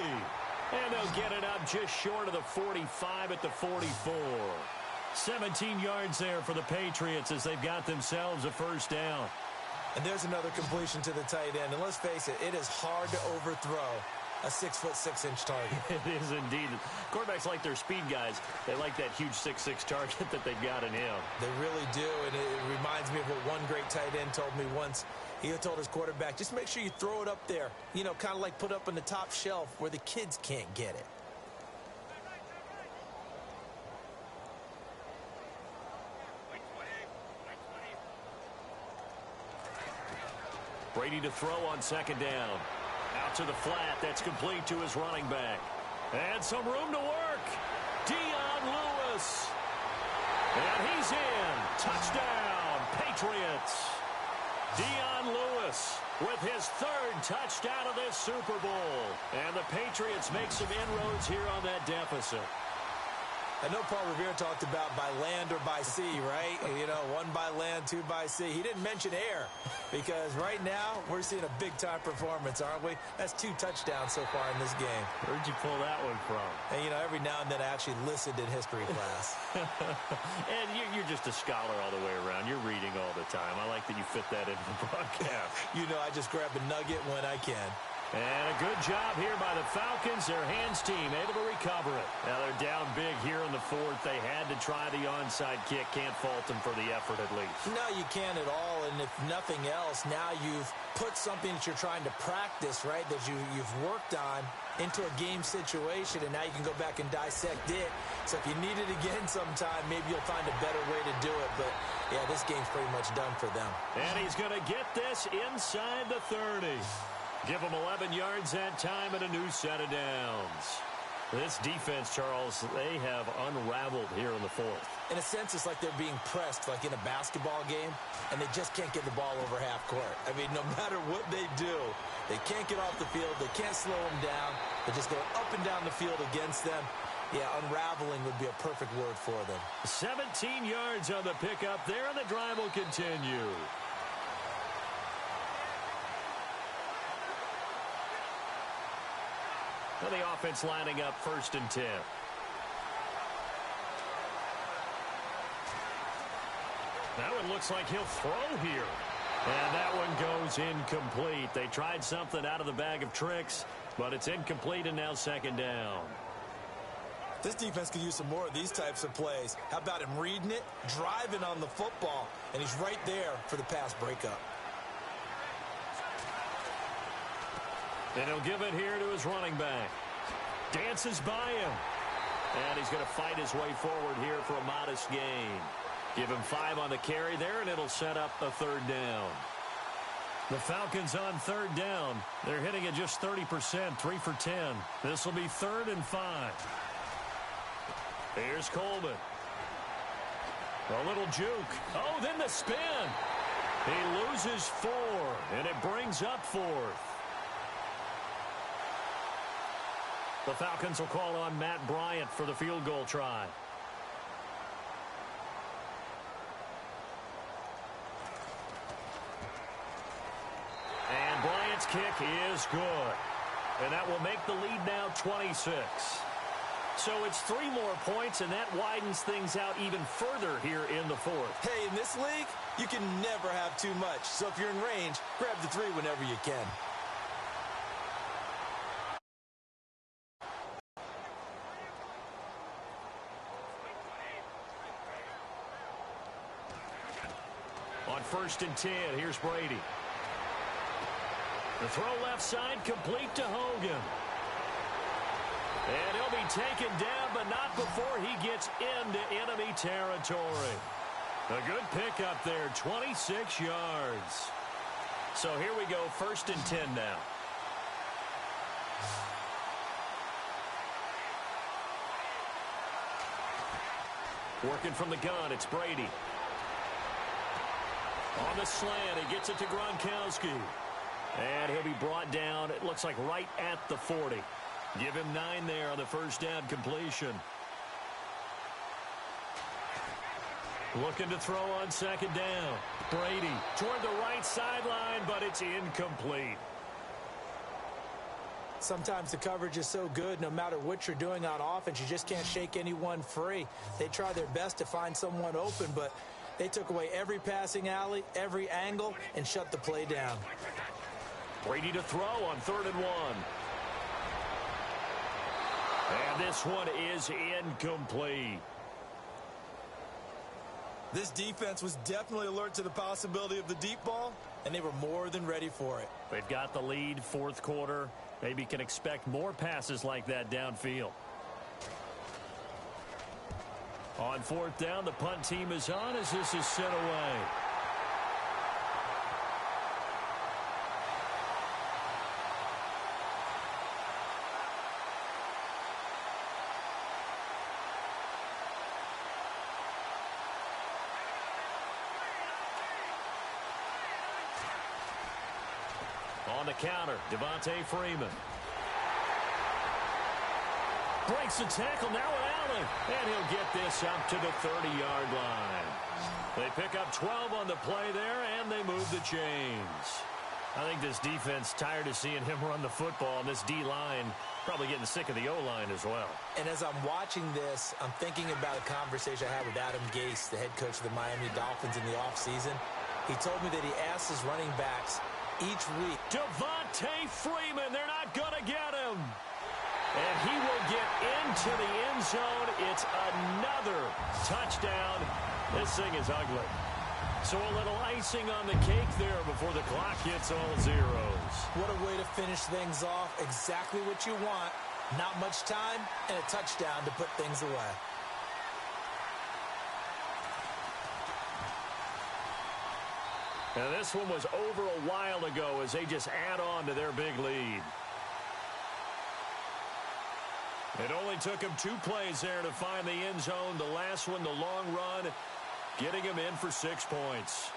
And they'll get it up just short of the 45 at the 44. 17 yards there for the Patriots as they've got themselves a first down. And there's another completion to the tight end. And let's face it, it is hard to overthrow a 6'6" target. It is indeed. Quarterbacks like their speed guys. They like that huge 6'6" target that they've got in him. They really do, and it reminds me of what one great tight end told me once. He told his quarterback, just make sure you throw it up there. You know, kind of like put up on the top shelf where the kids can't get it. Brady to throw on second down. Out to the flat. That's complete to his running back. And some room to work. Dion Lewis. And he's in. Touchdown, Patriots. Dion Lewis with his third touchdown of this Super Bowl. And the Patriots make some inroads here on that deficit. I know Paul Revere talked about by land or by sea, right? You know, one by land, two by sea. He didn't mention air because right now we're seeing a big-time performance, aren't we? That's 2 touchdowns so far in this game. Where'd you pull that one from? And, you know, every now and then I actually listened in history class. And you're just a scholar all the way around. You're reading all the time. I like that you fit that into the broadcast. You know, I just grab a nugget when I can. And a good job here by the Falcons. Their hands team able to recover it. Now they're down big here in the fourth. They had to try the onside kick. Can't fault them for the effort at least. No, you can't at all. And if nothing else, now you've put something that you're trying to practice, right, that you've worked on into a game situation, and now you can go back and dissect it. So if you need it again sometime, maybe you'll find a better way to do it. But, yeah, this game's pretty much done for them. And he's going to get this inside the 30. Give them 11 yards that time and a new set of downs. This defense, Charles, they have unraveled here in the fourth. In a sense, it's like they're being pressed, like in a basketball game, and they just can't get the ball over half court. I mean, no matter what they do, they can't get off the field. They can't slow them down. They're just going up and down the field against them. Yeah, unraveling would be a perfect word for them. 17 yards on the pickup there, and the drive will continue. Well, the offense lining up 1st and 10. Now it looks like he'll throw here. And that one goes incomplete. They tried something out of the bag of tricks, but it's incomplete and now 2nd down. This defense could use some more of these types of plays. How about him reading it, driving on the football, and he's right there for the pass breakup. And he'll give it here to his running back. Dances by him. And he's going to fight his way forward here for a modest gain. Give him 5 on the carry there, and it'll set up a 3rd down. The Falcons on 3rd down. They're hitting at just 30%, 3 for 10. This will be 3rd and 5. Here's Coleman. A little juke. Oh, then the spin. He loses 4, and it brings up 4th. The Falcons will call on Matt Bryant for the field goal try. And Bryant's kick is good. And that will make the lead now 26. So it's 3 more points, and that widens things out even further here in the fourth. Hey, in this league, you can never have too much. So if you're in range, grab the 3 whenever you can. first and 10. Here's Brady. The throw left side complete to Hogan. And he'll be taken down, but not before he gets into enemy territory. A good pickup there, 26 yards. So here we go, first and 10 now. Working from the gun, it's Brady. On the slant, he gets it to Gronkowski. And he'll be brought down, it looks like right at the 40. Give him 9 there on the first down completion. Looking to throw on second down. Brady toward the right sideline, but it's incomplete. Sometimes the coverage is so good, no matter what you're doing on offense, you just can't shake anyone free. They try their best to find someone open, but they took away every passing alley, every angle, and shut the play down. Brady to throw on 3rd and 1. And this one is incomplete. This defense was definitely alert to the possibility of the deep ball, and they were more than ready for it. They've got the lead, 4th quarter. Maybe can expect more passes like that downfield. On 4th down, the punt team is on as this is sent away. On the counter, Devontae Freeman. Breaks the tackle, now with Allen. And he'll get this up to the 30-yard line. They pick up 12 on the play there, and they move the chains. I think this defense tired of seeing him run the football, and this D-line probably getting sick of the O-line as well. And as I'm watching this, I'm thinking about a conversation I had with Adam Gase, the head coach of the Miami Dolphins in the offseason. He told me that he asked his running backs each week. Devontae Freeman, they're not going to get him. And he will get into the end zone. It's another touchdown. This thing is ugly. So a little icing on the cake there before the clock hits all zeros. What a way to finish things off. Exactly what you want. Not much time and a touchdown to put things away. Now this one was over a while ago as they just add on to their big lead. It only took him 2 plays there to find the end zone. The last one, the long run, getting him in for 6 points.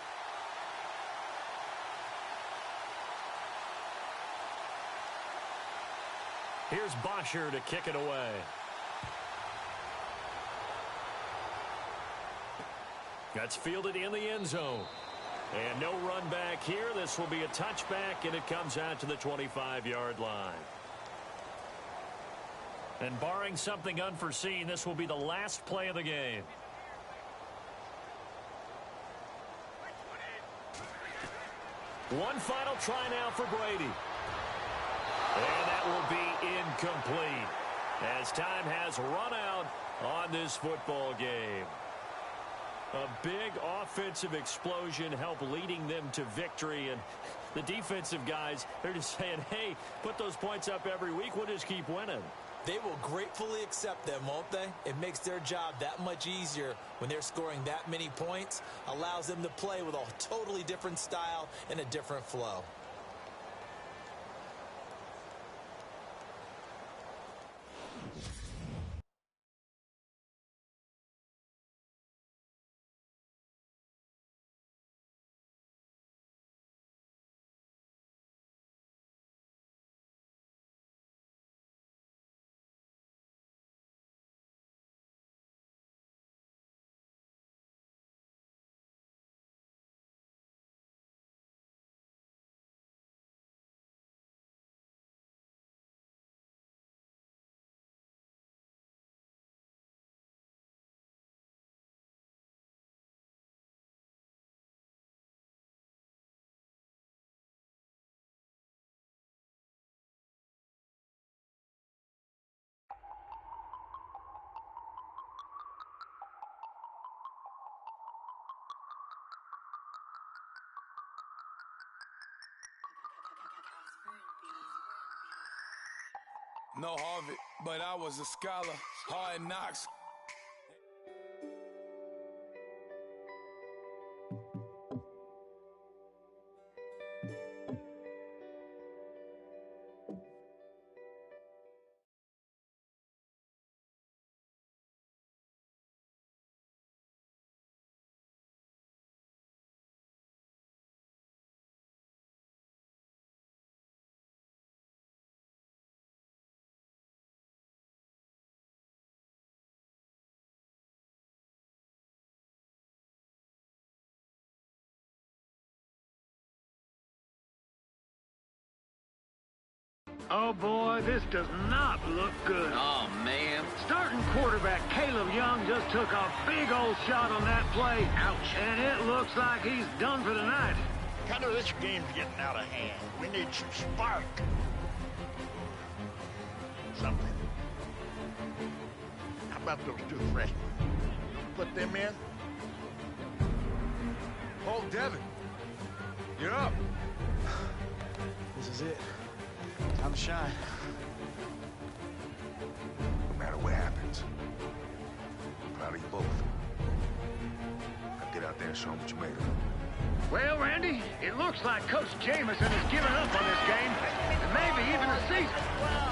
Here's Bosher to kick it away. That's fielded in the end zone. And no run back here. This will be a touchback, and it comes out to the 25-yard line. And barring something unforeseen, this will be the last play of the game. One final try now for Brady. And that will be incomplete as time has run out on this football game. A big offensive explosion helped leading them to victory. And the defensive guys, they're just saying, hey, put those points up every week. We'll just keep winning. They will gratefully accept them, won't they? It makes their job that much easier when they're scoring that many points. Allows them to play with a totally different style and a different flow. No Harvard, but I was a scholar. Hard knocks. Oh, boy, this does not look good. Oh, man. Starting quarterback Caleb Young just took a big old shot on that play. Ouch. And it looks like he's done for the night. Kind of this game's getting out of hand. We need some spark. Something. How about those two freshmen? Put them in? Oh, Devin. You're up. This is it. Time to shine. No matter what happens, I'm proud of you both. Now get out there and show them what you made of. Well, Randy, it looks like Coach Jameson has given up on this game, and maybe even the season.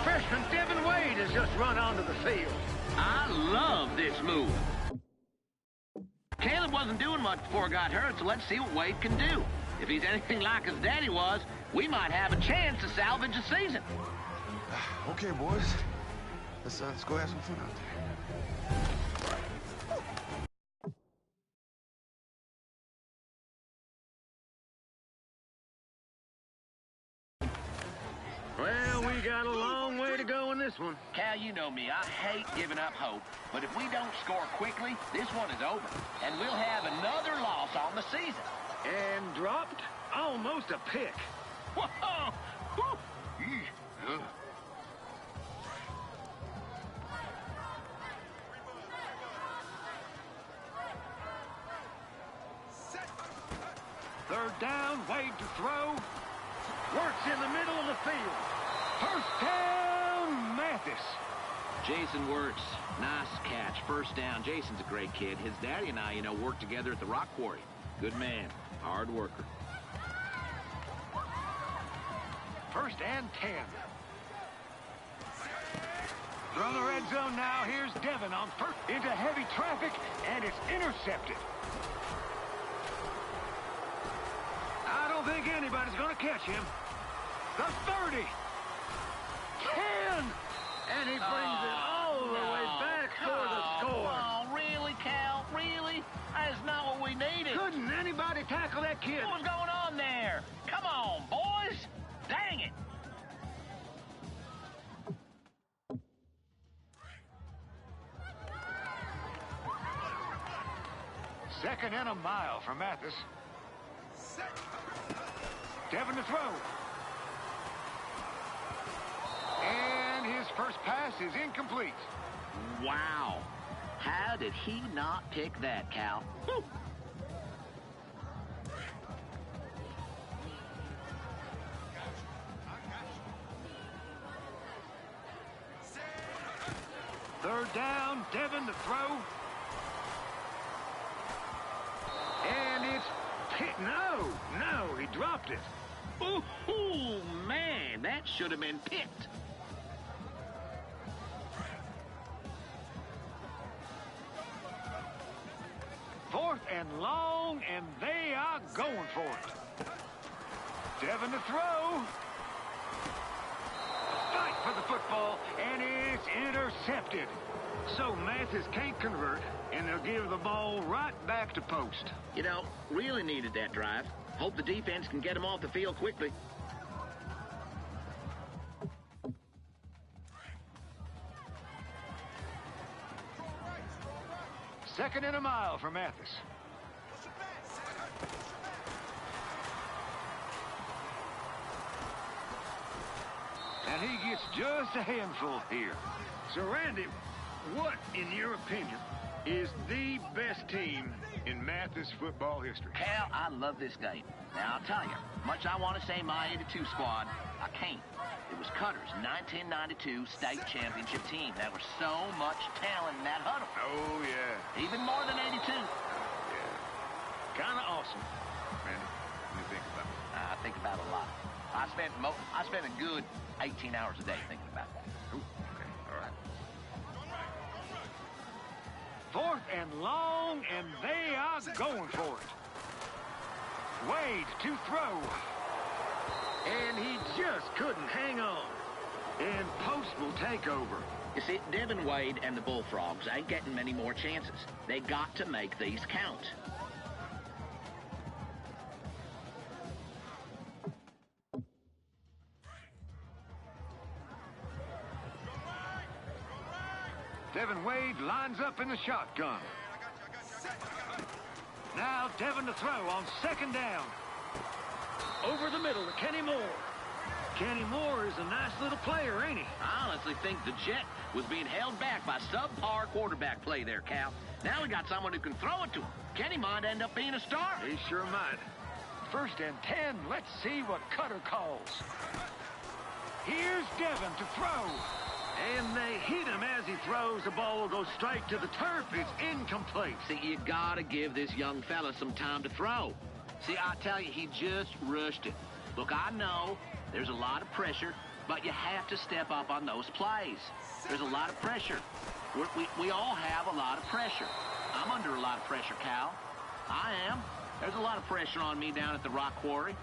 Freshman Devin Wade has just run onto the field. I love this move. Caleb wasn't doing much before he got hurt, so let's see what Wade can do. If he's anything like his daddy was, we might have a chance to salvage the season. Okay, boys. Let's go have some fun out there. Well, we got a long way to go in this one. Cal, you know me. I hate giving up hope. But if we don't score quickly, this one is over. And we'll have another loss on the season. And dropped almost a pick. Whoa! Woo! Ugh. Third down, Wade to throw. Works in the middle of the field. First down, Mathis. Jason Wirtz, nice catch. First down. Jason's a great kid. His daddy and I, worked together at the rock quarry. Good man. Hard worker. First and 10. From the red zone now, here's Devin on first into heavy traffic, and it's intercepted. I don't think anybody's going to catch him. The 30. 10. And he brings it all the way back for the score. Oh, really, Cal? Really? That's not what we needed. Couldn't anybody tackle that kid? What was going on there? Come on, boys. Dang it. Second and a mile for Mathis. Devin to throw. And his first pass is incomplete. Wow. How did he not pick that, Cal? Woo. Third down, Devin to throw. And it's picked. No, he dropped it. Ooh, man, that should have been picked. Fourth and long, and they are going for it. Devin to throw. Fight for the football, and it's intercepted. So Mathis can't convert, and they'll give the ball right back to post. Really needed that drive. Hope the defense can get him off the field quickly. Second and a mile for Mathis. And he gets just a handful here. So, Randy, what, in your opinion, is the best team in Mathis football history? Cal, I love this game. Now, I'll tell you, much I want to say my 82 squad, I can't. It was Cutter's 1992 state championship team. There was so much talent in that huddle. Oh, yeah. Even more than 82. Yeah. Kind of awesome. Randy, what do you think about it? I think about it a lot. I spent a good 18 hours a day thinking about that. Ooh, okay, all right. 4th and long, and they are going for it. Wade to throw. And he just couldn't hang on. And Post will take over. You see, Devin Wade and the Bullfrogs ain't getting many more chances. They got to make these count. Devin Wade lines up in the shotgun. Now Devin to throw on 2nd down. Over the middle to Kenny Moore. Kenny Moore is a nice little player, ain't he? I honestly think the Jet was being held back by subpar quarterback play there, Cal. Now we got someone who can throw it to him. Kenny might end up being a star. He sure might. 1st and 10. Let's see what Cutter calls. Here's Devin to throw. And they hit him as he throws. The ball will go straight to the turf. It's incomplete. See, you gotta give this young fella some time to throw. See, I tell you, he just rushed it. Look, I know there's a lot of pressure, but you have to step up on those plays. There's a lot of pressure. We all have a lot of pressure. I'm under a lot of pressure, Cal. I am. There's a lot of pressure on me down at the rock quarry.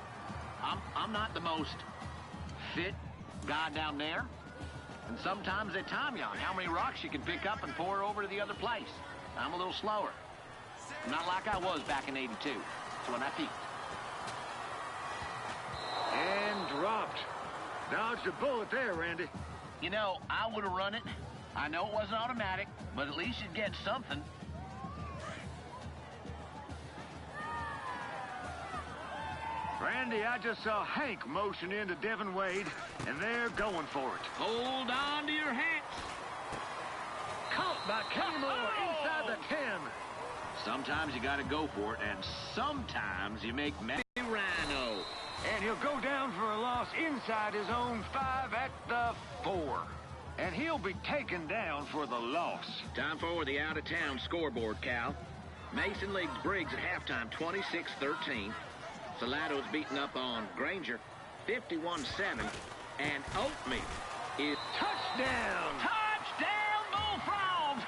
I'm not the most fit guy down there. And sometimes they time you on how many rocks you can pick up and pour over to the other place. I'm a little slower. Not like I was back in 82. That's when I peaked. And dropped. Dodged a bullet there, Randy. You know, I would have run it. I know it wasn't automatic, but at least you'd get something. Randy, I just saw Hank motion into Devin Wade, and they're going for it. Hold on to your hats. Caught by Kenny Moore inside the 10. Sometimes you got to go for it, and sometimes you make Matty Rhino. And he'll go down for a loss inside his own 5 at the 4. And he'll be taken down for the loss. Time for the out-of-town scoreboard, Cal. Mason leads Briggs at halftime, 26-13. Salato's beating up on Granger, 51-7. And Oatmeal is... Touchdown! Touchdown, Bullfrogs!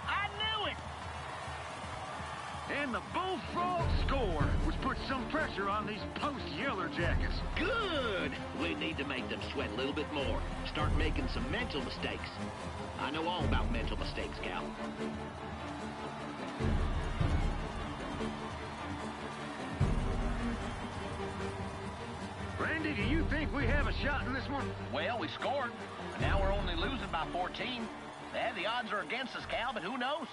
I knew it! And the Bullfrog score, which puts some pressure on these post-Yeller Jackets. Good! We need to make them sweat a little bit more. Start making some mental mistakes. I know all about mental mistakes, Cal. Randy, do you think we have a shot in this one? Well, we scored. Now we're only losing by 14. Yeah, the odds are against us, Cal, but who knows?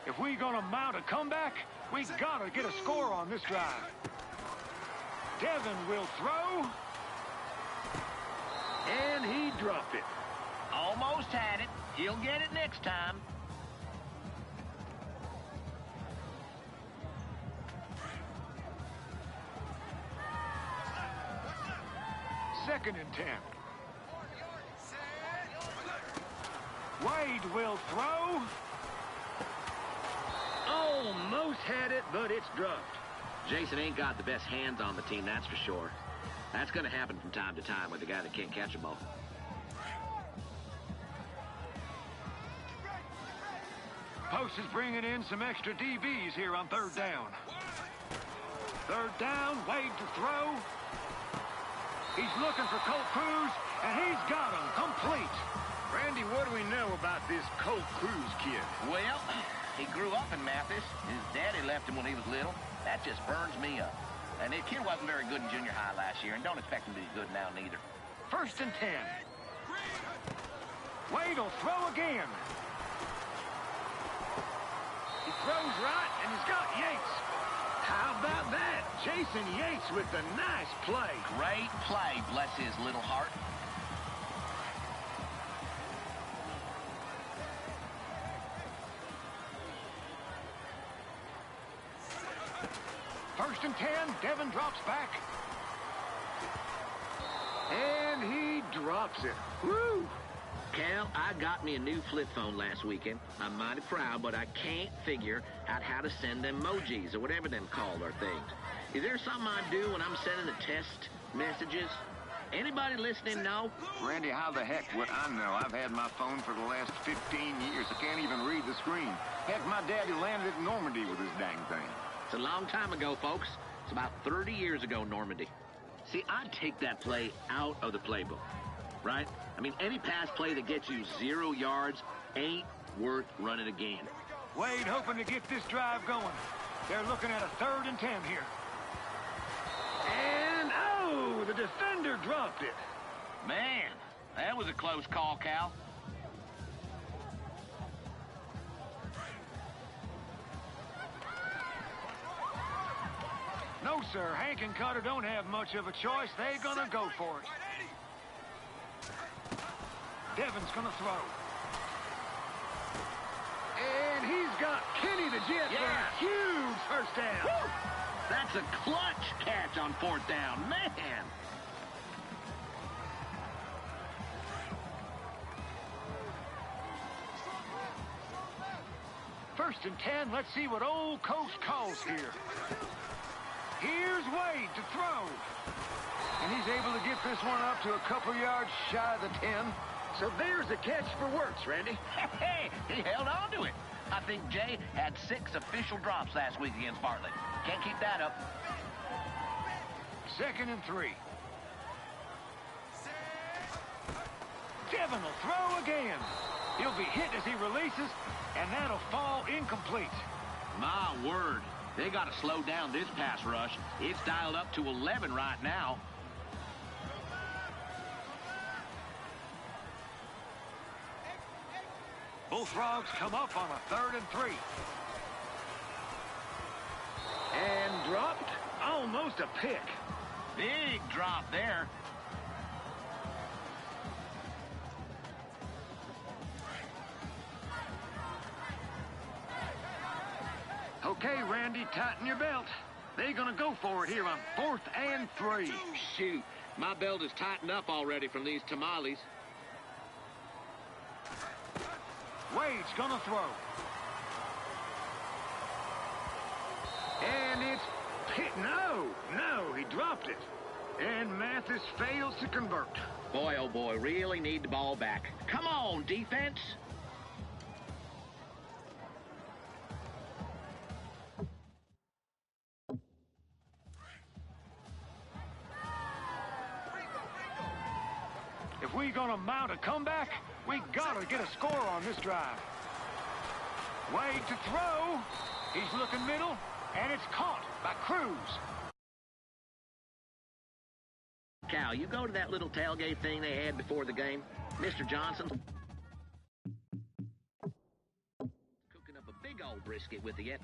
If we're gonna mount a comeback, we gotta get a score on this drive. Devin will throw. And he dropped it. Almost had it. He'll get it next time. Second and 10. Wade will throw. Almost had it, but it's dropped. Jason ain't got the best hands on the team, that's for sure. That's going to happen from time to time with a guy that can't catch a ball. Post is bringing in some extra DBs here on 3rd down. 3rd down, Wade to throw. He's looking for Colt Cruz, and he's got him complete. Randy, what do we know about this Colt Cruz kid? Well, he grew up in Mathis. His daddy left him when he was little. That just burns me up. And the kid wasn't very good in junior high last year, and don't expect him to be good now neither. 1st and 10. Wade will throw again. He throws right, and he's got Yates. How about that? Jason Yates with the nice play. Great play, bless his little heart. and 10. Devin drops back. And he drops it. Woo! Cal, I got me a new flip phone last weekend. I'm mighty proud, but I can't figure out how to send them emojis or whatever them called are things. Is there something I do when I'm sending the test messages? Anybody listening know? Randy, how the heck would I know? I've had my phone for the last 15 years. I can't even read the screen. Heck, my daddy landed at Normandy with this dang thing. It's a long time ago, folks. It's about 30 years ago, Normandy. See, I'd take that play out of the playbook, right? I mean, any pass play that gets you 0 yards ain't worth running again. Wade hoping to get this drive going. They're looking at a 3rd and 10 here. And, oh, the defender dropped it. Man, that was a close call, Cal. No, sir. Hank and Cutter don't have much of a choice. They're going to go for it. Devin's going to throw. And he's got Kenny the Jet for a huge first down. Woo! That's a clutch catch on 4th down. Man! First and 10. Let's see what old Coach calls here. Here's Wade to throw. And he's able to get this one up to a couple yards shy of the 10. So there's the catch for Wirtz, Randy. Hey, he held on to it. I think Jay had 6 official drops last week against Bartlett. Can't keep that up. 2nd and 3. Devin will throw again. He'll be hit as he releases, and that'll fall incomplete. My word. They got to slow down this pass rush. It's dialed up to 11 right now. Both frogs come up on a 3rd and 3. And dropped. Almost a pick. Big drop there. Okay, Randy, tighten your belt. They're going to go for it here on 4th and 3. Shoot, my belt is tightened up already from these tamales. Wade's going to throw. And it's hit. No, he dropped it. And Mathis fails to convert. Boy, oh boy, really need the ball back. Come on, defense. If we're going to mount a comeback, we got to get a score on this drive. Wade to throw. He's looking middle, and it's caught by Cruz. Cal, you go to that little tailgate thing they had before the game? Mr. Johnson cooking up a big old brisket with you yet?